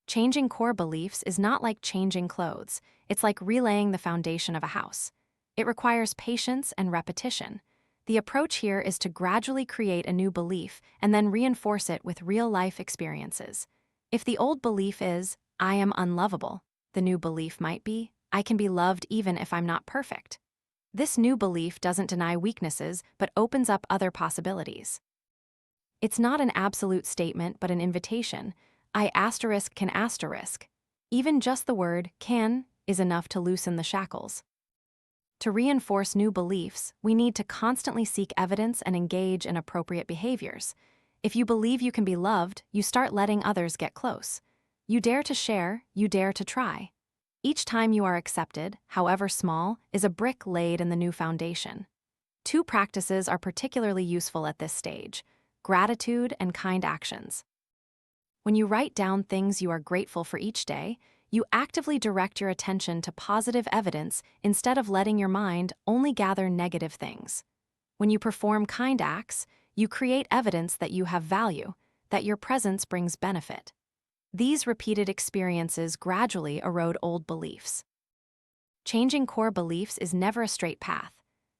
Changing core beliefs is not like changing clothes, it's like relaying the foundation of a house. It requires patience and repetition. The approach here is to gradually create a new belief and then reinforce it with real-life experiences. If the old belief is, I am unlovable, the new belief might be, I can be loved even if I'm not perfect. This new belief doesn't deny weaknesses but opens up other possibilities. It's not an absolute statement but an invitation. I can*. Even just the word can is enough to loosen the shackles. To reinforce new beliefs, we need to constantly seek evidence and engage in appropriate behaviors. If you believe you can be loved, you start letting others get close. You dare to share, you dare to try. Each time you are accepted, however small, is a brick laid in the new foundation. Two practices are particularly useful at this stage: gratitude and kind actions. When you write down things you are grateful for each day, you actively direct your attention to positive evidence instead of letting your mind only gather negative things. When you perform kind acts, you create evidence that you have value, that your presence brings benefit. These repeated experiences gradually erode old beliefs. Changing core beliefs is never a straight path.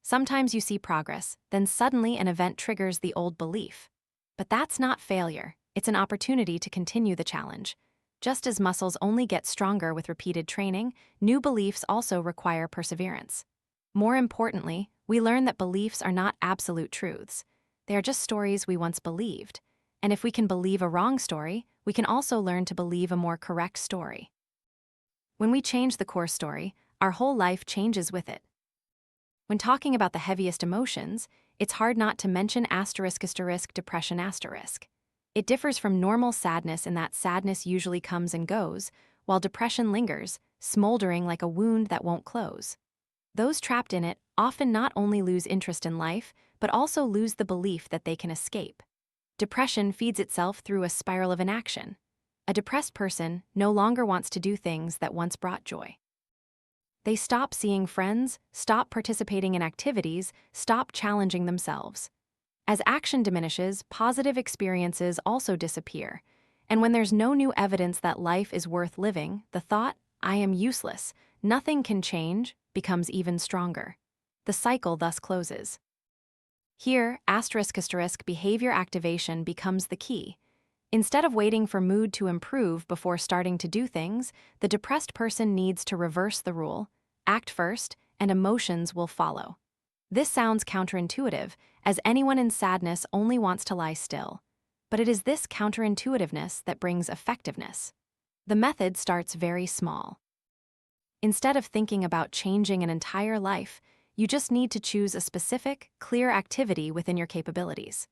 Sometimes you see progress, then suddenly an event triggers the old belief. But that's not failure, it's an opportunity to continue the challenge. Just as muscles only get stronger with repeated training, new beliefs also require perseverance. More importantly, we learn that beliefs are not absolute truths. They are just stories we once believed. And if we can believe a wrong story, we can also learn to believe a more correct story. When we change the core story, our whole life changes with it. When talking about the heaviest emotions, it's hard not to mention *** depression**. It differs from normal sadness in that sadness usually comes and goes, while depression lingers, smoldering like a wound that won't close. Those trapped in it often not only lose interest in life, but also lose the belief that they can escape. Depression feeds itself through a spiral of inaction. A depressed person no longer wants to do things that once brought joy. They stop seeing friends, stop participating in activities, stop challenging themselves. As action diminishes, positive experiences also disappear. And when there's no new evidence that life is worth living, the thought, "I am useless, nothing can change," becomes even stronger. The cycle thus closes. Here, *** behavior activation becomes the key. Instead of waiting for mood to improve before starting to do things, the depressed person needs to reverse the rule, act first, and emotions will follow. This sounds counterintuitive, as anyone in sadness only wants to lie still. But it is this counterintuitiveness that brings effectiveness. The method starts very small. Instead of thinking about changing an entire life, you just need to choose a specific, clear activity within your capabilities.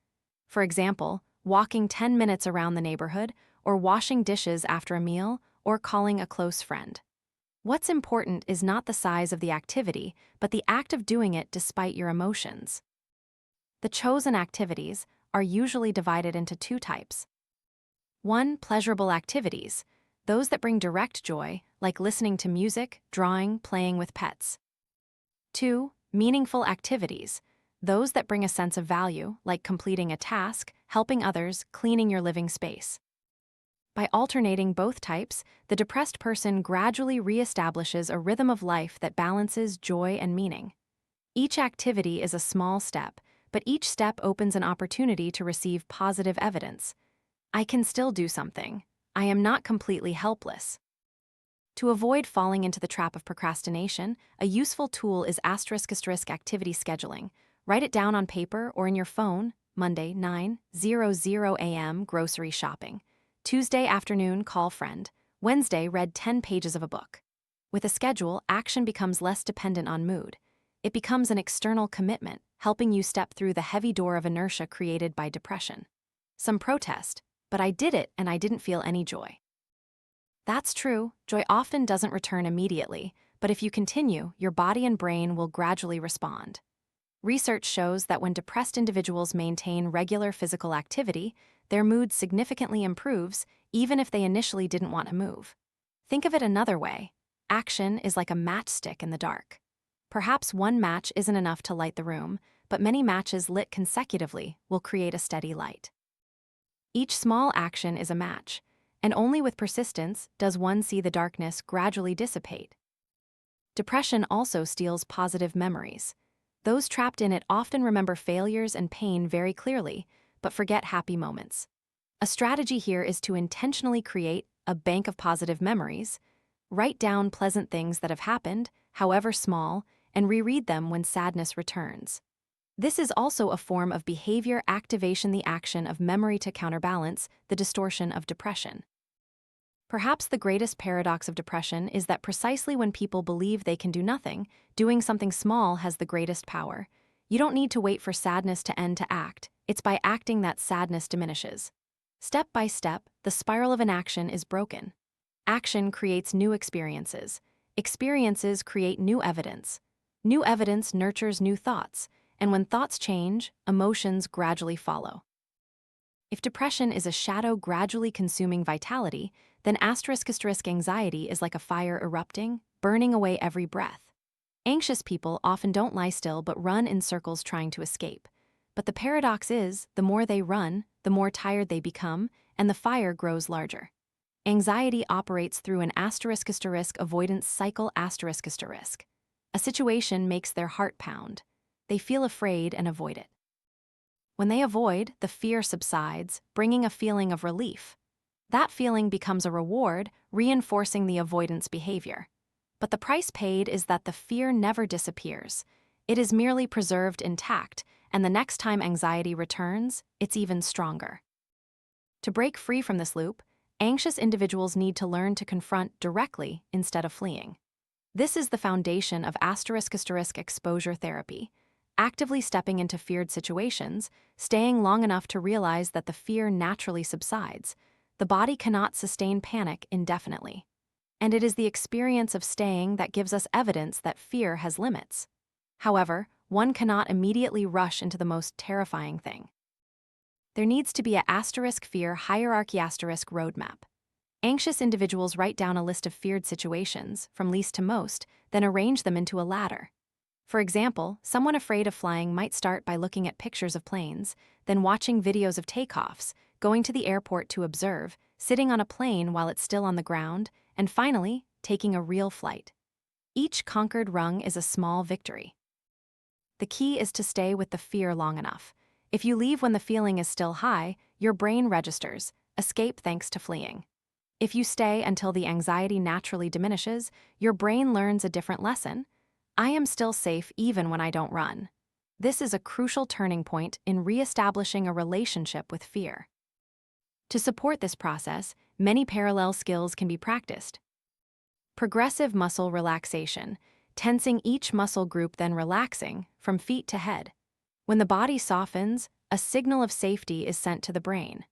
For example, walking 10 minutes around the neighborhood, or washing dishes after a meal, or calling a close friend. What's important is not the size of the activity, but the act of doing it despite your emotions. The chosen activities are usually divided into two types. 1. Pleasurable activities, those that bring direct joy, like listening to music, drawing, playing with pets. 2. Meaningful activities, those that bring a sense of value, like completing a task, helping others, cleaning your living space. By alternating both types, the depressed person gradually reestablishes a rhythm of life that balances joy and meaning. Each activity is a small step, but each step opens an opportunity to receive positive evidence. I can still do something. I am not completely helpless. To avoid falling into the trap of procrastination, a useful tool is ** activity scheduling. Write it down on paper or in your phone. Monday, 9:00 a.m. grocery shopping. Tuesday afternoon, call friend. Wednesday, read 10 pages of a book. With a schedule, action becomes less dependent on mood. It becomes an external commitment, helping you step through the heavy door of inertia created by depression. Some protest, "But I did it and I didn't feel any joy." That's true, joy often doesn't return immediately, but if you continue, your body and brain will gradually respond. Research shows that when depressed individuals maintain regular physical activity, their mood significantly improves, even if they initially didn't want to move. Think of it another way. Action is like a matchstick in the dark. Perhaps one match isn't enough to light the room, but many matches lit consecutively will create a steady light. Each small action is a match, and only with persistence does one see the darkness gradually dissipate. Depression also steals positive memories. Those trapped in it often remember failures and pain very clearly, but forget happy moments. A strategy here is to intentionally create a bank of positive memories. Write down pleasant things that have happened, however small, and reread them when sadness returns. This is also a form of behavior activation, the action of memory to counterbalance the distortion of depression. Perhaps the greatest paradox of depression is that precisely when people believe they can do nothing, doing something small has the greatest power. You don't need to wait for sadness to end to act. It's by acting that sadness diminishes. Step by step, the spiral of inaction is broken. Action creates new experiences. Experiences create new evidence. New evidence nurtures new thoughts, and when thoughts change, emotions gradually follow. If depression is a shadow gradually consuming vitality, then ** anxiety is like a fire erupting, burning away every breath. Anxious people often don't lie still but run in circles trying to escape. But the paradox is, the more they run, the more tired they become, and the fire grows larger. Anxiety operates through an ** avoidance cycle **. A situation makes their heart pound. They feel afraid and avoid it. When they avoid, the fear subsides, bringing a feeling of relief. That feeling becomes a reward, reinforcing the avoidance behavior. But the price paid is that the fear never disappears. It is merely preserved intact, and the next time anxiety returns, it's even stronger. To break free from this loop, anxious individuals need to learn to confront directly instead of fleeing. This is the foundation of ** exposure therapy. Actively stepping into feared situations, staying long enough to realize that the fear naturally subsides. The body cannot sustain panic indefinitely. And it is the experience of staying that gives us evidence that fear has limits. However, one cannot immediately rush into the most terrifying thing. There needs to be a asterisk fear hierarchy asterisk roadmap. Anxious individuals write down a list of feared situations, from least to most, then arrange them into a ladder. For example, someone afraid of flying might start by looking at pictures of planes, then watching videos of takeoffs, going to the airport to observe, sitting on a plane while it's still on the ground, and finally, taking a real flight. Each conquered rung is a small victory. The key is to stay with the fear long enough. If you leave when the feeling is still high, your brain registers, escape thanks to fleeing. If you stay until the anxiety naturally diminishes, your brain learns a different lesson. I am still safe even when I don't run. This is a crucial turning point in reestablishing a relationship with fear. To support this process, many parallel skills can be practiced. Progressive muscle relaxation, tensing each muscle group then relaxing, from feet to head. When the body softens, a signal of safety is sent to the brain.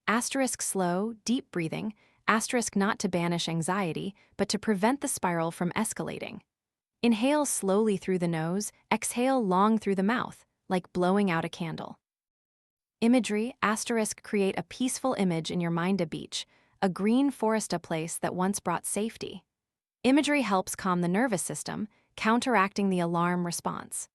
Asterisk slow, deep breathing, asterisk not to banish anxiety, but to prevent the spiral from escalating. Inhale slowly through the nose, exhale long through the mouth, like blowing out a candle. Imagery, asterisk create a peaceful image in your mind: a beach, a green forest, a place that once brought safety. Imagery helps calm the nervous system, counteracting the alarm response.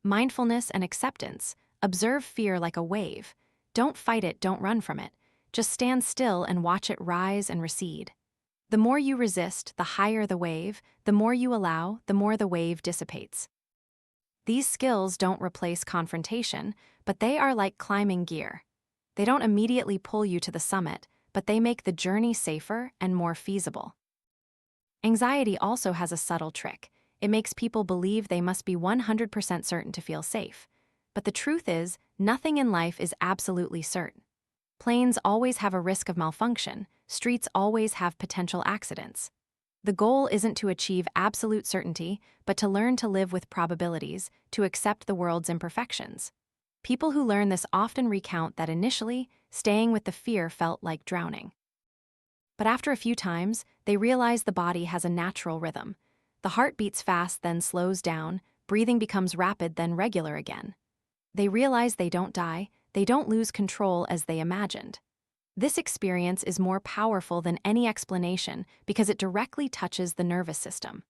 Mindfulness and acceptance, observe fear like a wave. Don't fight it, don't run from it. Just stand still and watch it rise and recede. The more you resist, the higher the wave. The more you allow, the more the wave dissipates. These skills don't replace confrontation, but they are like climbing gear. They don't immediately pull you to the summit, but they make the journey safer and more feasible. Anxiety also has a subtle trick. It makes people believe they must be 100% certain to feel safe. But the truth is, nothing in life is absolutely certain. Planes always have a risk of malfunction, streets always have potential accidents. The goal isn't to achieve absolute certainty, but to learn to live with probabilities, to accept the world's imperfections. People who learn this often recount that initially, staying with the fear felt like drowning. But after a few times, they realize the body has a natural rhythm. The heart beats fast, then slows down, breathing becomes rapid, then regular again. They realize they don't die, they don't lose control as they imagined. This experience is more powerful than any explanation because it directly touches the nervous system.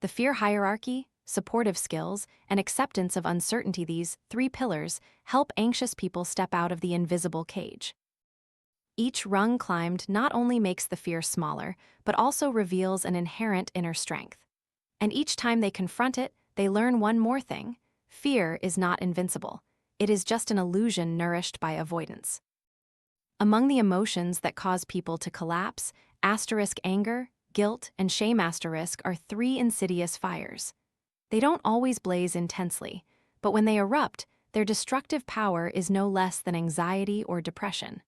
The fear hierarchy, supportive skills, and acceptance of uncertainty, these three pillars, help anxious people step out of the invisible cage. Each rung climbed not only makes the fear smaller, but also reveals an inherent inner strength. And each time they confront it, they learn one more thing: fear is not invincible. It is just an illusion nourished by avoidance. Among the emotions that cause people to collapse, asterisk anger, guilt, and shame asterisk are three insidious fires. They don't always blaze intensely, but when they erupt, their destructive power is no less than anxiety or depression.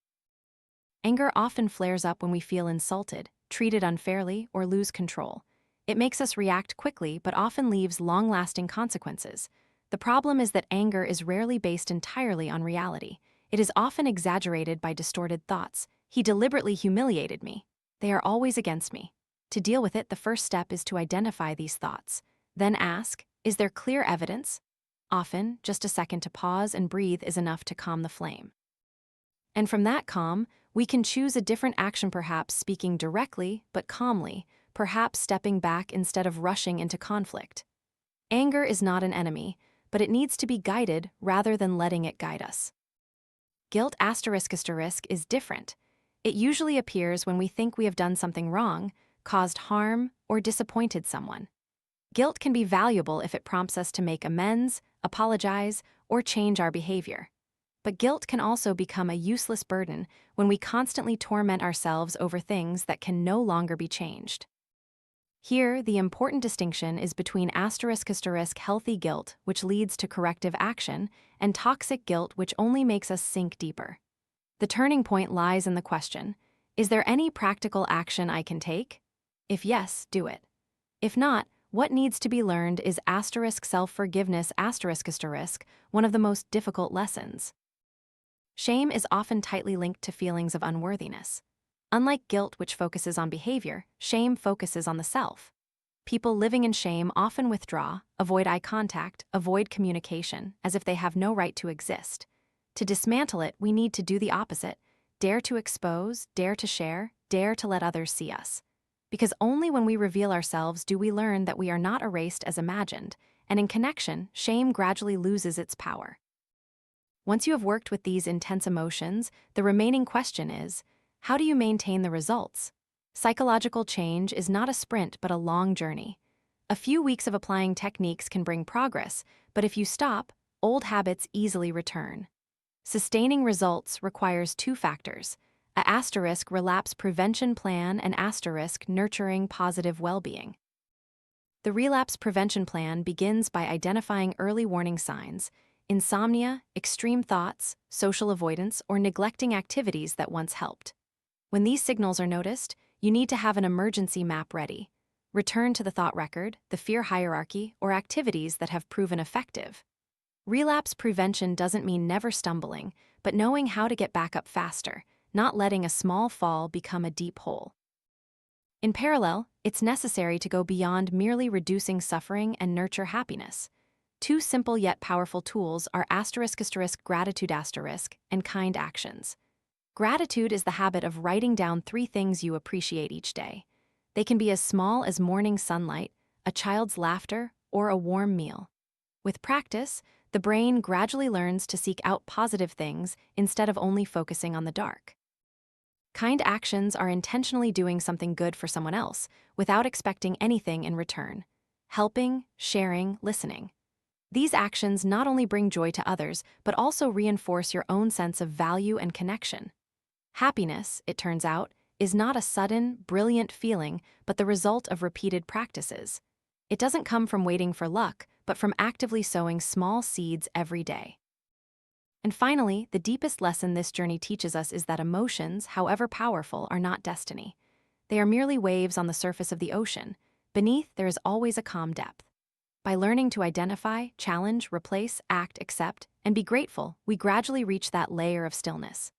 Anger often flares up when we feel insulted, treated unfairly, or lose control. It makes us react quickly but often leaves long-lasting consequences. The problem is that anger is rarely based entirely on reality. It is often exaggerated by distorted thoughts. He deliberately humiliated me. They are always against me. To deal with it, the first step is to identify these thoughts. Then ask, is there clear evidence? Often, just a second to pause and breathe is enough to calm the flame. And from that calm, we can choose a different action, perhaps speaking directly but calmly, perhaps stepping back instead of rushing into conflict. Anger is not an enemy, but it needs to be guided rather than letting it guide us. Guilt asterisk is different. It usually appears when we think we have done something wrong, caused harm, or disappointed someone. Guilt can be valuable if it prompts us to make amends, apologize, or change our behavior. But guilt can also become a useless burden when we constantly torment ourselves over things that can no longer be changed. Here, the important distinction is between asterisk healthy guilt, which leads to corrective action, and toxic guilt, which only makes us sink deeper. The turning point lies in the question, is there any practical action I can take? If yes, do it. If not, what needs to be learned is asterisk self-forgiveness asterisk, one of the most difficult lessons. Shame is often tightly linked to feelings of unworthiness. Unlike guilt, which focuses on behavior, shame focuses on the self. People living in shame often withdraw, avoid eye contact, avoid communication, as if they have no right to exist. To dismantle it, we need to do the opposite: dare to expose, dare to share, dare to let others see us. Because only when we reveal ourselves do we learn that we are not erased as imagined, and in connection, shame gradually loses its power. Once you have worked with these intense emotions, the remaining question is, how do you maintain the results? Psychological change is not a sprint but a long journey. A few weeks of applying techniques can bring progress, but if you stop, old habits easily return. Sustaining results requires two factors: a asterisk relapse prevention plan and asterisk nurturing positive well-being. The relapse prevention plan begins by identifying early warning signs: insomnia, extreme thoughts, social avoidance, or neglecting activities that once helped. When these signals are noticed, you need to have an emergency map ready. Return to the thought record, the fear hierarchy, or activities that have proven effective. Relapse prevention doesn't mean never stumbling, but knowing how to get back up faster, not letting a small fall become a deep hole. In parallel, it's necessary to go beyond merely reducing suffering and nurture happiness. Two simple yet powerful tools are gratitude and kind actions. Gratitude is the habit of writing down 3 things you appreciate each day. They can be as small as morning sunlight, a child's laughter, or a warm meal. With practice, the brain gradually learns to seek out positive things instead of only focusing on the dark. Kind actions are intentionally doing something good for someone else without expecting anything in return. Helping, sharing, listening. These actions not only bring joy to others, but also reinforce your own sense of value and connection. Happiness, it turns out, is not a sudden, brilliant feeling, but the result of repeated practices. It doesn't come from waiting for luck, but from actively sowing small seeds every day. And finally, the deepest lesson this journey teaches us is that emotions, however powerful, are not destiny. They are merely waves on the surface of the ocean. Beneath, there is always a calm depth. By learning to identify, challenge, replace, act, accept, and be grateful, we gradually reach that layer of stillness.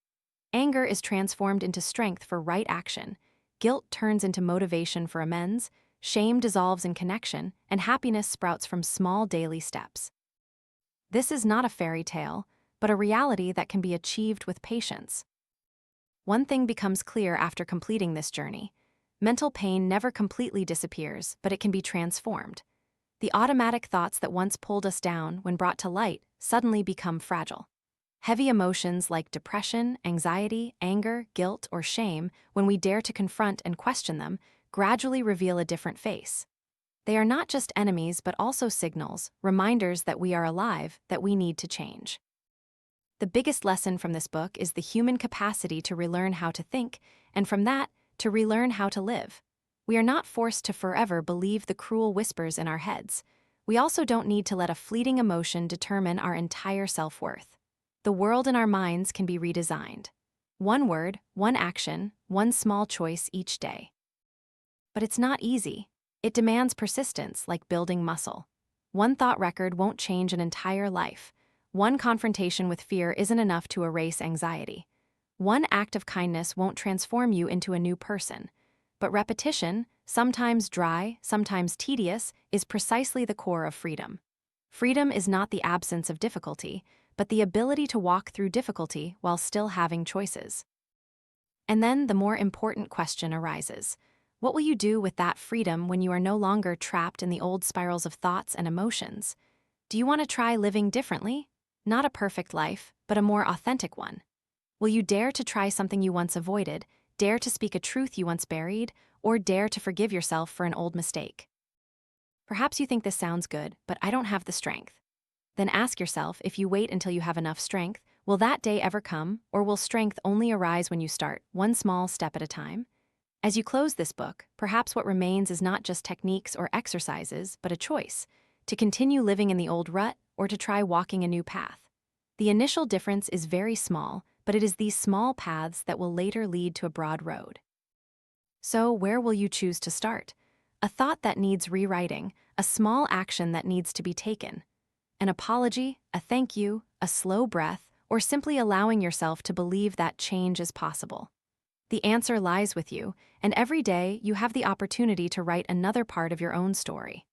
Anger is transformed into strength for right action. Guilt turns into motivation for amends. Shame dissolves in connection, and happiness sprouts from small daily steps. This is not a fairy tale, but a reality that can be achieved with patience. One thing becomes clear after completing this journey: mental pain never completely disappears, but it can be transformed. The automatic thoughts that once pulled us down, when brought to light, suddenly become fragile. Heavy emotions like depression, anxiety, anger, guilt, or shame, when we dare to confront and question them, gradually reveal a different face. They are not just enemies but also signals, reminders that we are alive, that we need to change. The biggest lesson from this book is the human capacity to relearn how to think, and from that, to relearn how to live. We are not forced to forever believe the cruel whispers in our heads. We also don't need to let a fleeting emotion determine our entire self-worth. The world in our minds can be redesigned. One word, one action, one small choice each day. But it's not easy. It demands persistence, like building muscle. One thought record won't change an entire life. One confrontation with fear isn't enough to erase anxiety. One act of kindness won't transform you into a new person. But repetition, sometimes dry, sometimes tedious, is precisely the core of freedom. Freedom is not the absence of difficulty, but the ability to walk through difficulty while still having choices. And then the more important question arises: what will you do with that freedom when you are no longer trapped in the old spirals of thoughts and emotions? Do you want to try living differently? Not a perfect life, but a more authentic one. Will you dare to try something you once avoided, dare to speak a truth you once buried, or dare to forgive yourself for an old mistake? Perhaps you think this sounds good, but I don't have the strength. Then ask yourself, if you wait until you have enough strength, will that day ever come, or will strength only arise when you start, one small step at a time? As you close this book, perhaps what remains is not just techniques or exercises, but a choice: to continue living in the old rut or to try walking a new path. The initial difference is very small, but it is these small paths that will later lead to a broad road. So, where will you choose to start? A thought that needs rewriting, a small action that needs to be taken. An apology, a thank you, a slow breath, or simply allowing yourself to believe that change is possible. The answer lies with you, and every day you have the opportunity to write another part of your own story.